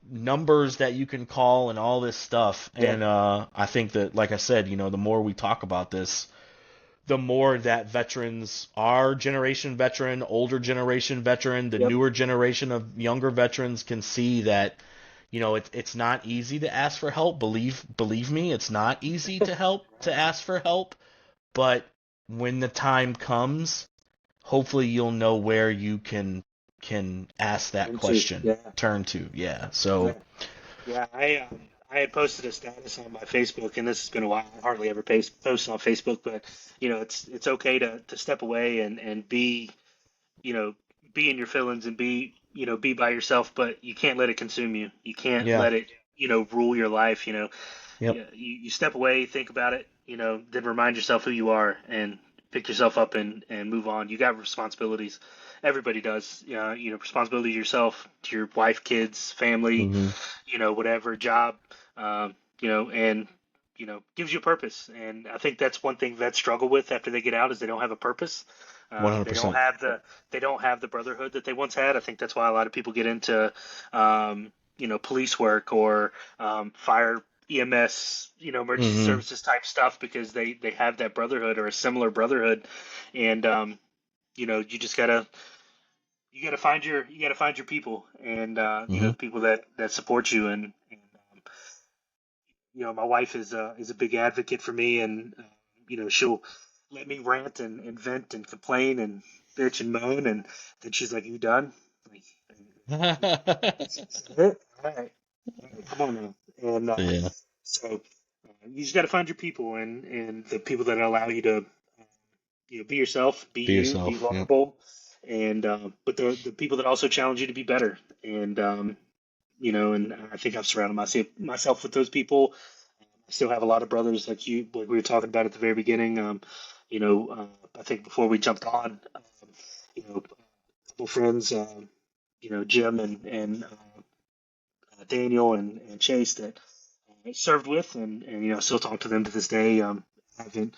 Speaker 1: numbers that you can call and all this stuff.
Speaker 2: Yeah.
Speaker 1: And I think that, like I said, the more we talk about this, the more that veterans, our generation veteran, older generation veteran, the
Speaker 2: Yep.
Speaker 1: newer generation of younger veterans can see that, it's not easy to ask for help. Believe me, it's not easy to ask for help. But when the time comes, hopefully you'll know where you can ask that
Speaker 2: Them too.
Speaker 1: question,
Speaker 2: Yeah.
Speaker 1: turn to. Yeah.
Speaker 2: Yeah.
Speaker 1: So,
Speaker 2: Yeah. I had posted a status on my Facebook, and this has been a while. I hardly ever post on Facebook, but it's okay to step away and be you know, be in your feelings and be by yourself, but you can't let it consume you. You can't
Speaker 1: yeah.
Speaker 2: let it, rule your life.
Speaker 1: Yep.
Speaker 2: You step away, think about it, then remind yourself who you are and pick yourself up and move on. You got responsibilities. Everybody does. Responsibility to yourself, to your wife, kids, family,
Speaker 1: Mhm.
Speaker 2: whatever, job, and gives you a purpose. And I think that's one thing vets struggle with after they get out is they don't have a purpose. They don't
Speaker 1: 100%.
Speaker 2: have the brotherhood that they once had. I think that's why a lot of people get into police work or fire EMS, emergency
Speaker 1: Mhm.
Speaker 2: services type stuff because they have that brotherhood or a similar brotherhood, and you just gotta find your people and
Speaker 1: Mhm.
Speaker 2: the people that support you and my wife is a big advocate for me and she'll let me rant and vent and complain and bitch and moan and then she's like, "You done?" Like, "Is that it? All right, come on now." And
Speaker 1: Yeah.
Speaker 2: so you just got to find your people and the people that allow you to be yourself, be
Speaker 1: Be
Speaker 2: you, be
Speaker 1: yourself. Yep.
Speaker 2: vulnerable, and but the people that also challenge you to be better. And and I think I've surrounded myself with those people. I still have a lot of brothers like we were talking about at the very beginning. I think before we jumped on, a couple friends, Jim and Daniel and Chase that I served with, and still talk to them to this day. I haven't.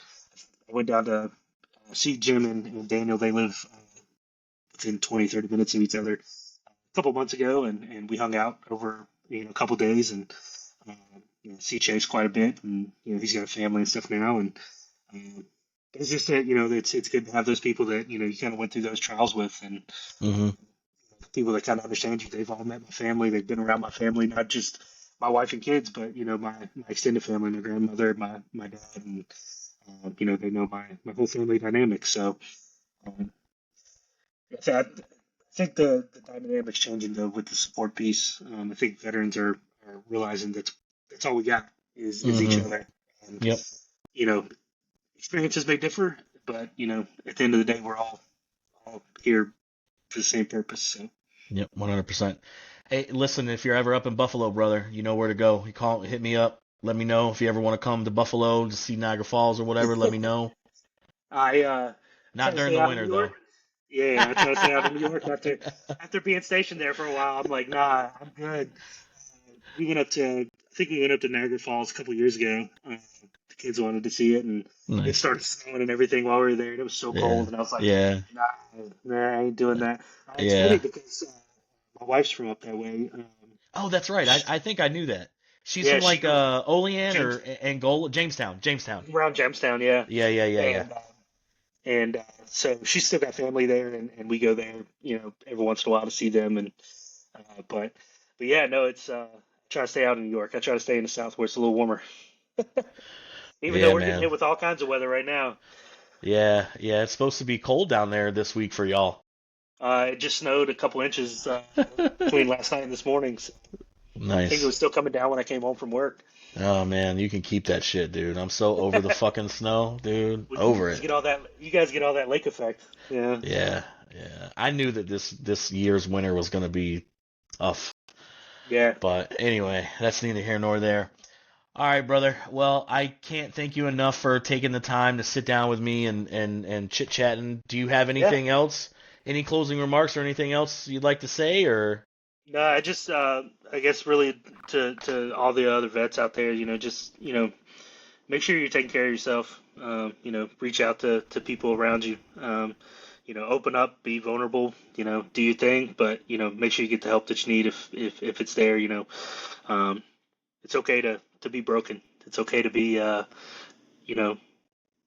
Speaker 2: I went down to see Jim and Daniel. They live within 20, 30 minutes of each other a couple months ago, and we hung out over a couple days and uh, see Chase quite a bit, and he's got a family and stuff now, and uh, it's just that it's good to have those people that you kind of went through those trials with, and
Speaker 1: Mhm.
Speaker 2: people that kind of understand you. They've all met my family. They've been around my family, not just my wife and kids, but my extended family, my grandmother, my dad, and they know my whole family dynamic. So um, I think the dynamic's changing though with the support piece. I think veterans are realizing that's all we got is each
Speaker 1: Mhm.
Speaker 2: other, and
Speaker 1: Yep.
Speaker 2: you know experiences may differ, but at the end of the day, we're all here for the same purpose. So
Speaker 1: Yep. 100%. Hey, listen, if you're ever up in Buffalo, brother, you know where to go. You call, hit me up. Let me know if you ever want to come to Buffalo to see Niagara Falls or whatever. Let me know.
Speaker 2: I try
Speaker 1: Not
Speaker 2: to
Speaker 1: during
Speaker 2: stay
Speaker 1: the
Speaker 2: out of
Speaker 1: winter
Speaker 2: New York.
Speaker 1: though.
Speaker 2: Yeah, I try to stay out of New York after being stationed there for a while. I'm like, nah, I'm good. I think we went up to Niagara Falls a couple years ago. The kids wanted to see it, and it
Speaker 1: Nice.
Speaker 2: started snowing and everything while we were there, and it was so
Speaker 1: Yeah.
Speaker 2: cold. And I was like,
Speaker 1: Yeah.
Speaker 2: nah, I ain't doing that. It's funny
Speaker 1: Yeah.
Speaker 2: because my wife's from up that way.
Speaker 1: Oh, that's right.
Speaker 2: She,
Speaker 1: I think I knew that. She's
Speaker 2: yeah,
Speaker 1: from
Speaker 2: she
Speaker 1: like
Speaker 2: grew
Speaker 1: Olean
Speaker 2: James
Speaker 1: or Angola, Jamestown. Jamestown.
Speaker 2: around Jamestown, yeah,
Speaker 1: Yeah, yeah, yeah, yeah.
Speaker 2: and so she's still got family there, and we go there, every once in a while to see them, and but yeah, no, it's I try to stay out in New York. I try to stay in the South where it's a little warmer, even though
Speaker 1: Yeah,
Speaker 2: we're getting
Speaker 1: man.
Speaker 2: hit with all kinds of weather right now.
Speaker 1: Yeah, yeah. It's supposed to be cold down there this week for y'all.
Speaker 2: It just snowed a couple inches between last night and this morning. So I think it
Speaker 1: Nice.
Speaker 2: was still coming down when I came home from work.
Speaker 1: Oh man, you can keep that shit, dude. I'm so over the fucking snow, dude.
Speaker 2: Well,
Speaker 1: Over it.
Speaker 2: you guys get all that lake effect. Yeah,
Speaker 1: Yeah, yeah. I knew that this year's winter was gonna be tough.
Speaker 2: yeah,
Speaker 1: But anyway, that's neither here nor there. All right, brother. Well, I can't thank you enough for taking the time to sit down with me and chit chatting. Do you have
Speaker 2: yeah.
Speaker 1: anything else? Any closing remarks or anything else you'd like to say or
Speaker 2: No, I guess really to all the other vets out there, just make sure you're taking care of yourself. Reach out to people around you. open up, be vulnerable, do your thing, but make sure you get the help that you need if it's there. Um, it's okay to be broken. It's okay to be you know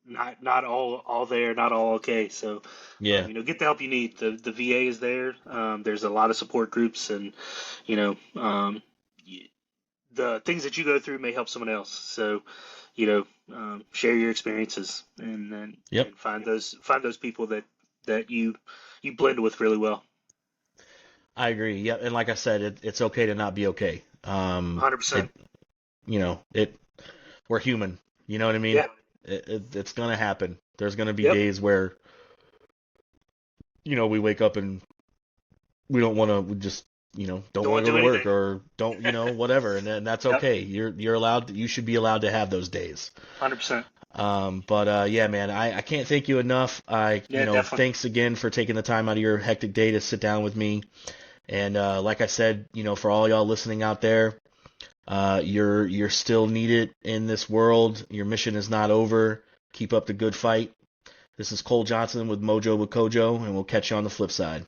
Speaker 2: not all there, not all okay. So
Speaker 1: Yeah.
Speaker 2: get the help you need. The VA is there. There's a lot of support groups, and you know y- the things that you go through may help someone else. So share your experiences,
Speaker 1: Yep.
Speaker 2: and find those people that you blend with really well.
Speaker 1: I agree. Yep. And like I said, it's okay to not be okay.
Speaker 2: 100%.
Speaker 1: It, it, we're human. You know what I mean?
Speaker 2: Yeah.
Speaker 1: It's gonna happen. There's gonna be
Speaker 2: Yep.
Speaker 1: days where, we wake up and we don't want to, we just, don't
Speaker 2: Don't
Speaker 1: want
Speaker 2: want
Speaker 1: to
Speaker 2: to
Speaker 1: go
Speaker 2: do
Speaker 1: to work
Speaker 2: anything.
Speaker 1: or don't, whatever. And that's
Speaker 2: Yep.
Speaker 1: okay. You're allowed, you should be allowed to have those days.
Speaker 2: 100%.
Speaker 1: But yeah, man, I can't thank you enough.
Speaker 2: Yeah, definitely.
Speaker 1: Thanks again for taking the time out of your hectic day to sit down with me. And like I said, for all y'all listening out there, you're still needed in this world. Your mission is not over. Keep up the good fight. This is Cole Johnson with Mojo with Cojo, and we'll catch you on the flip side.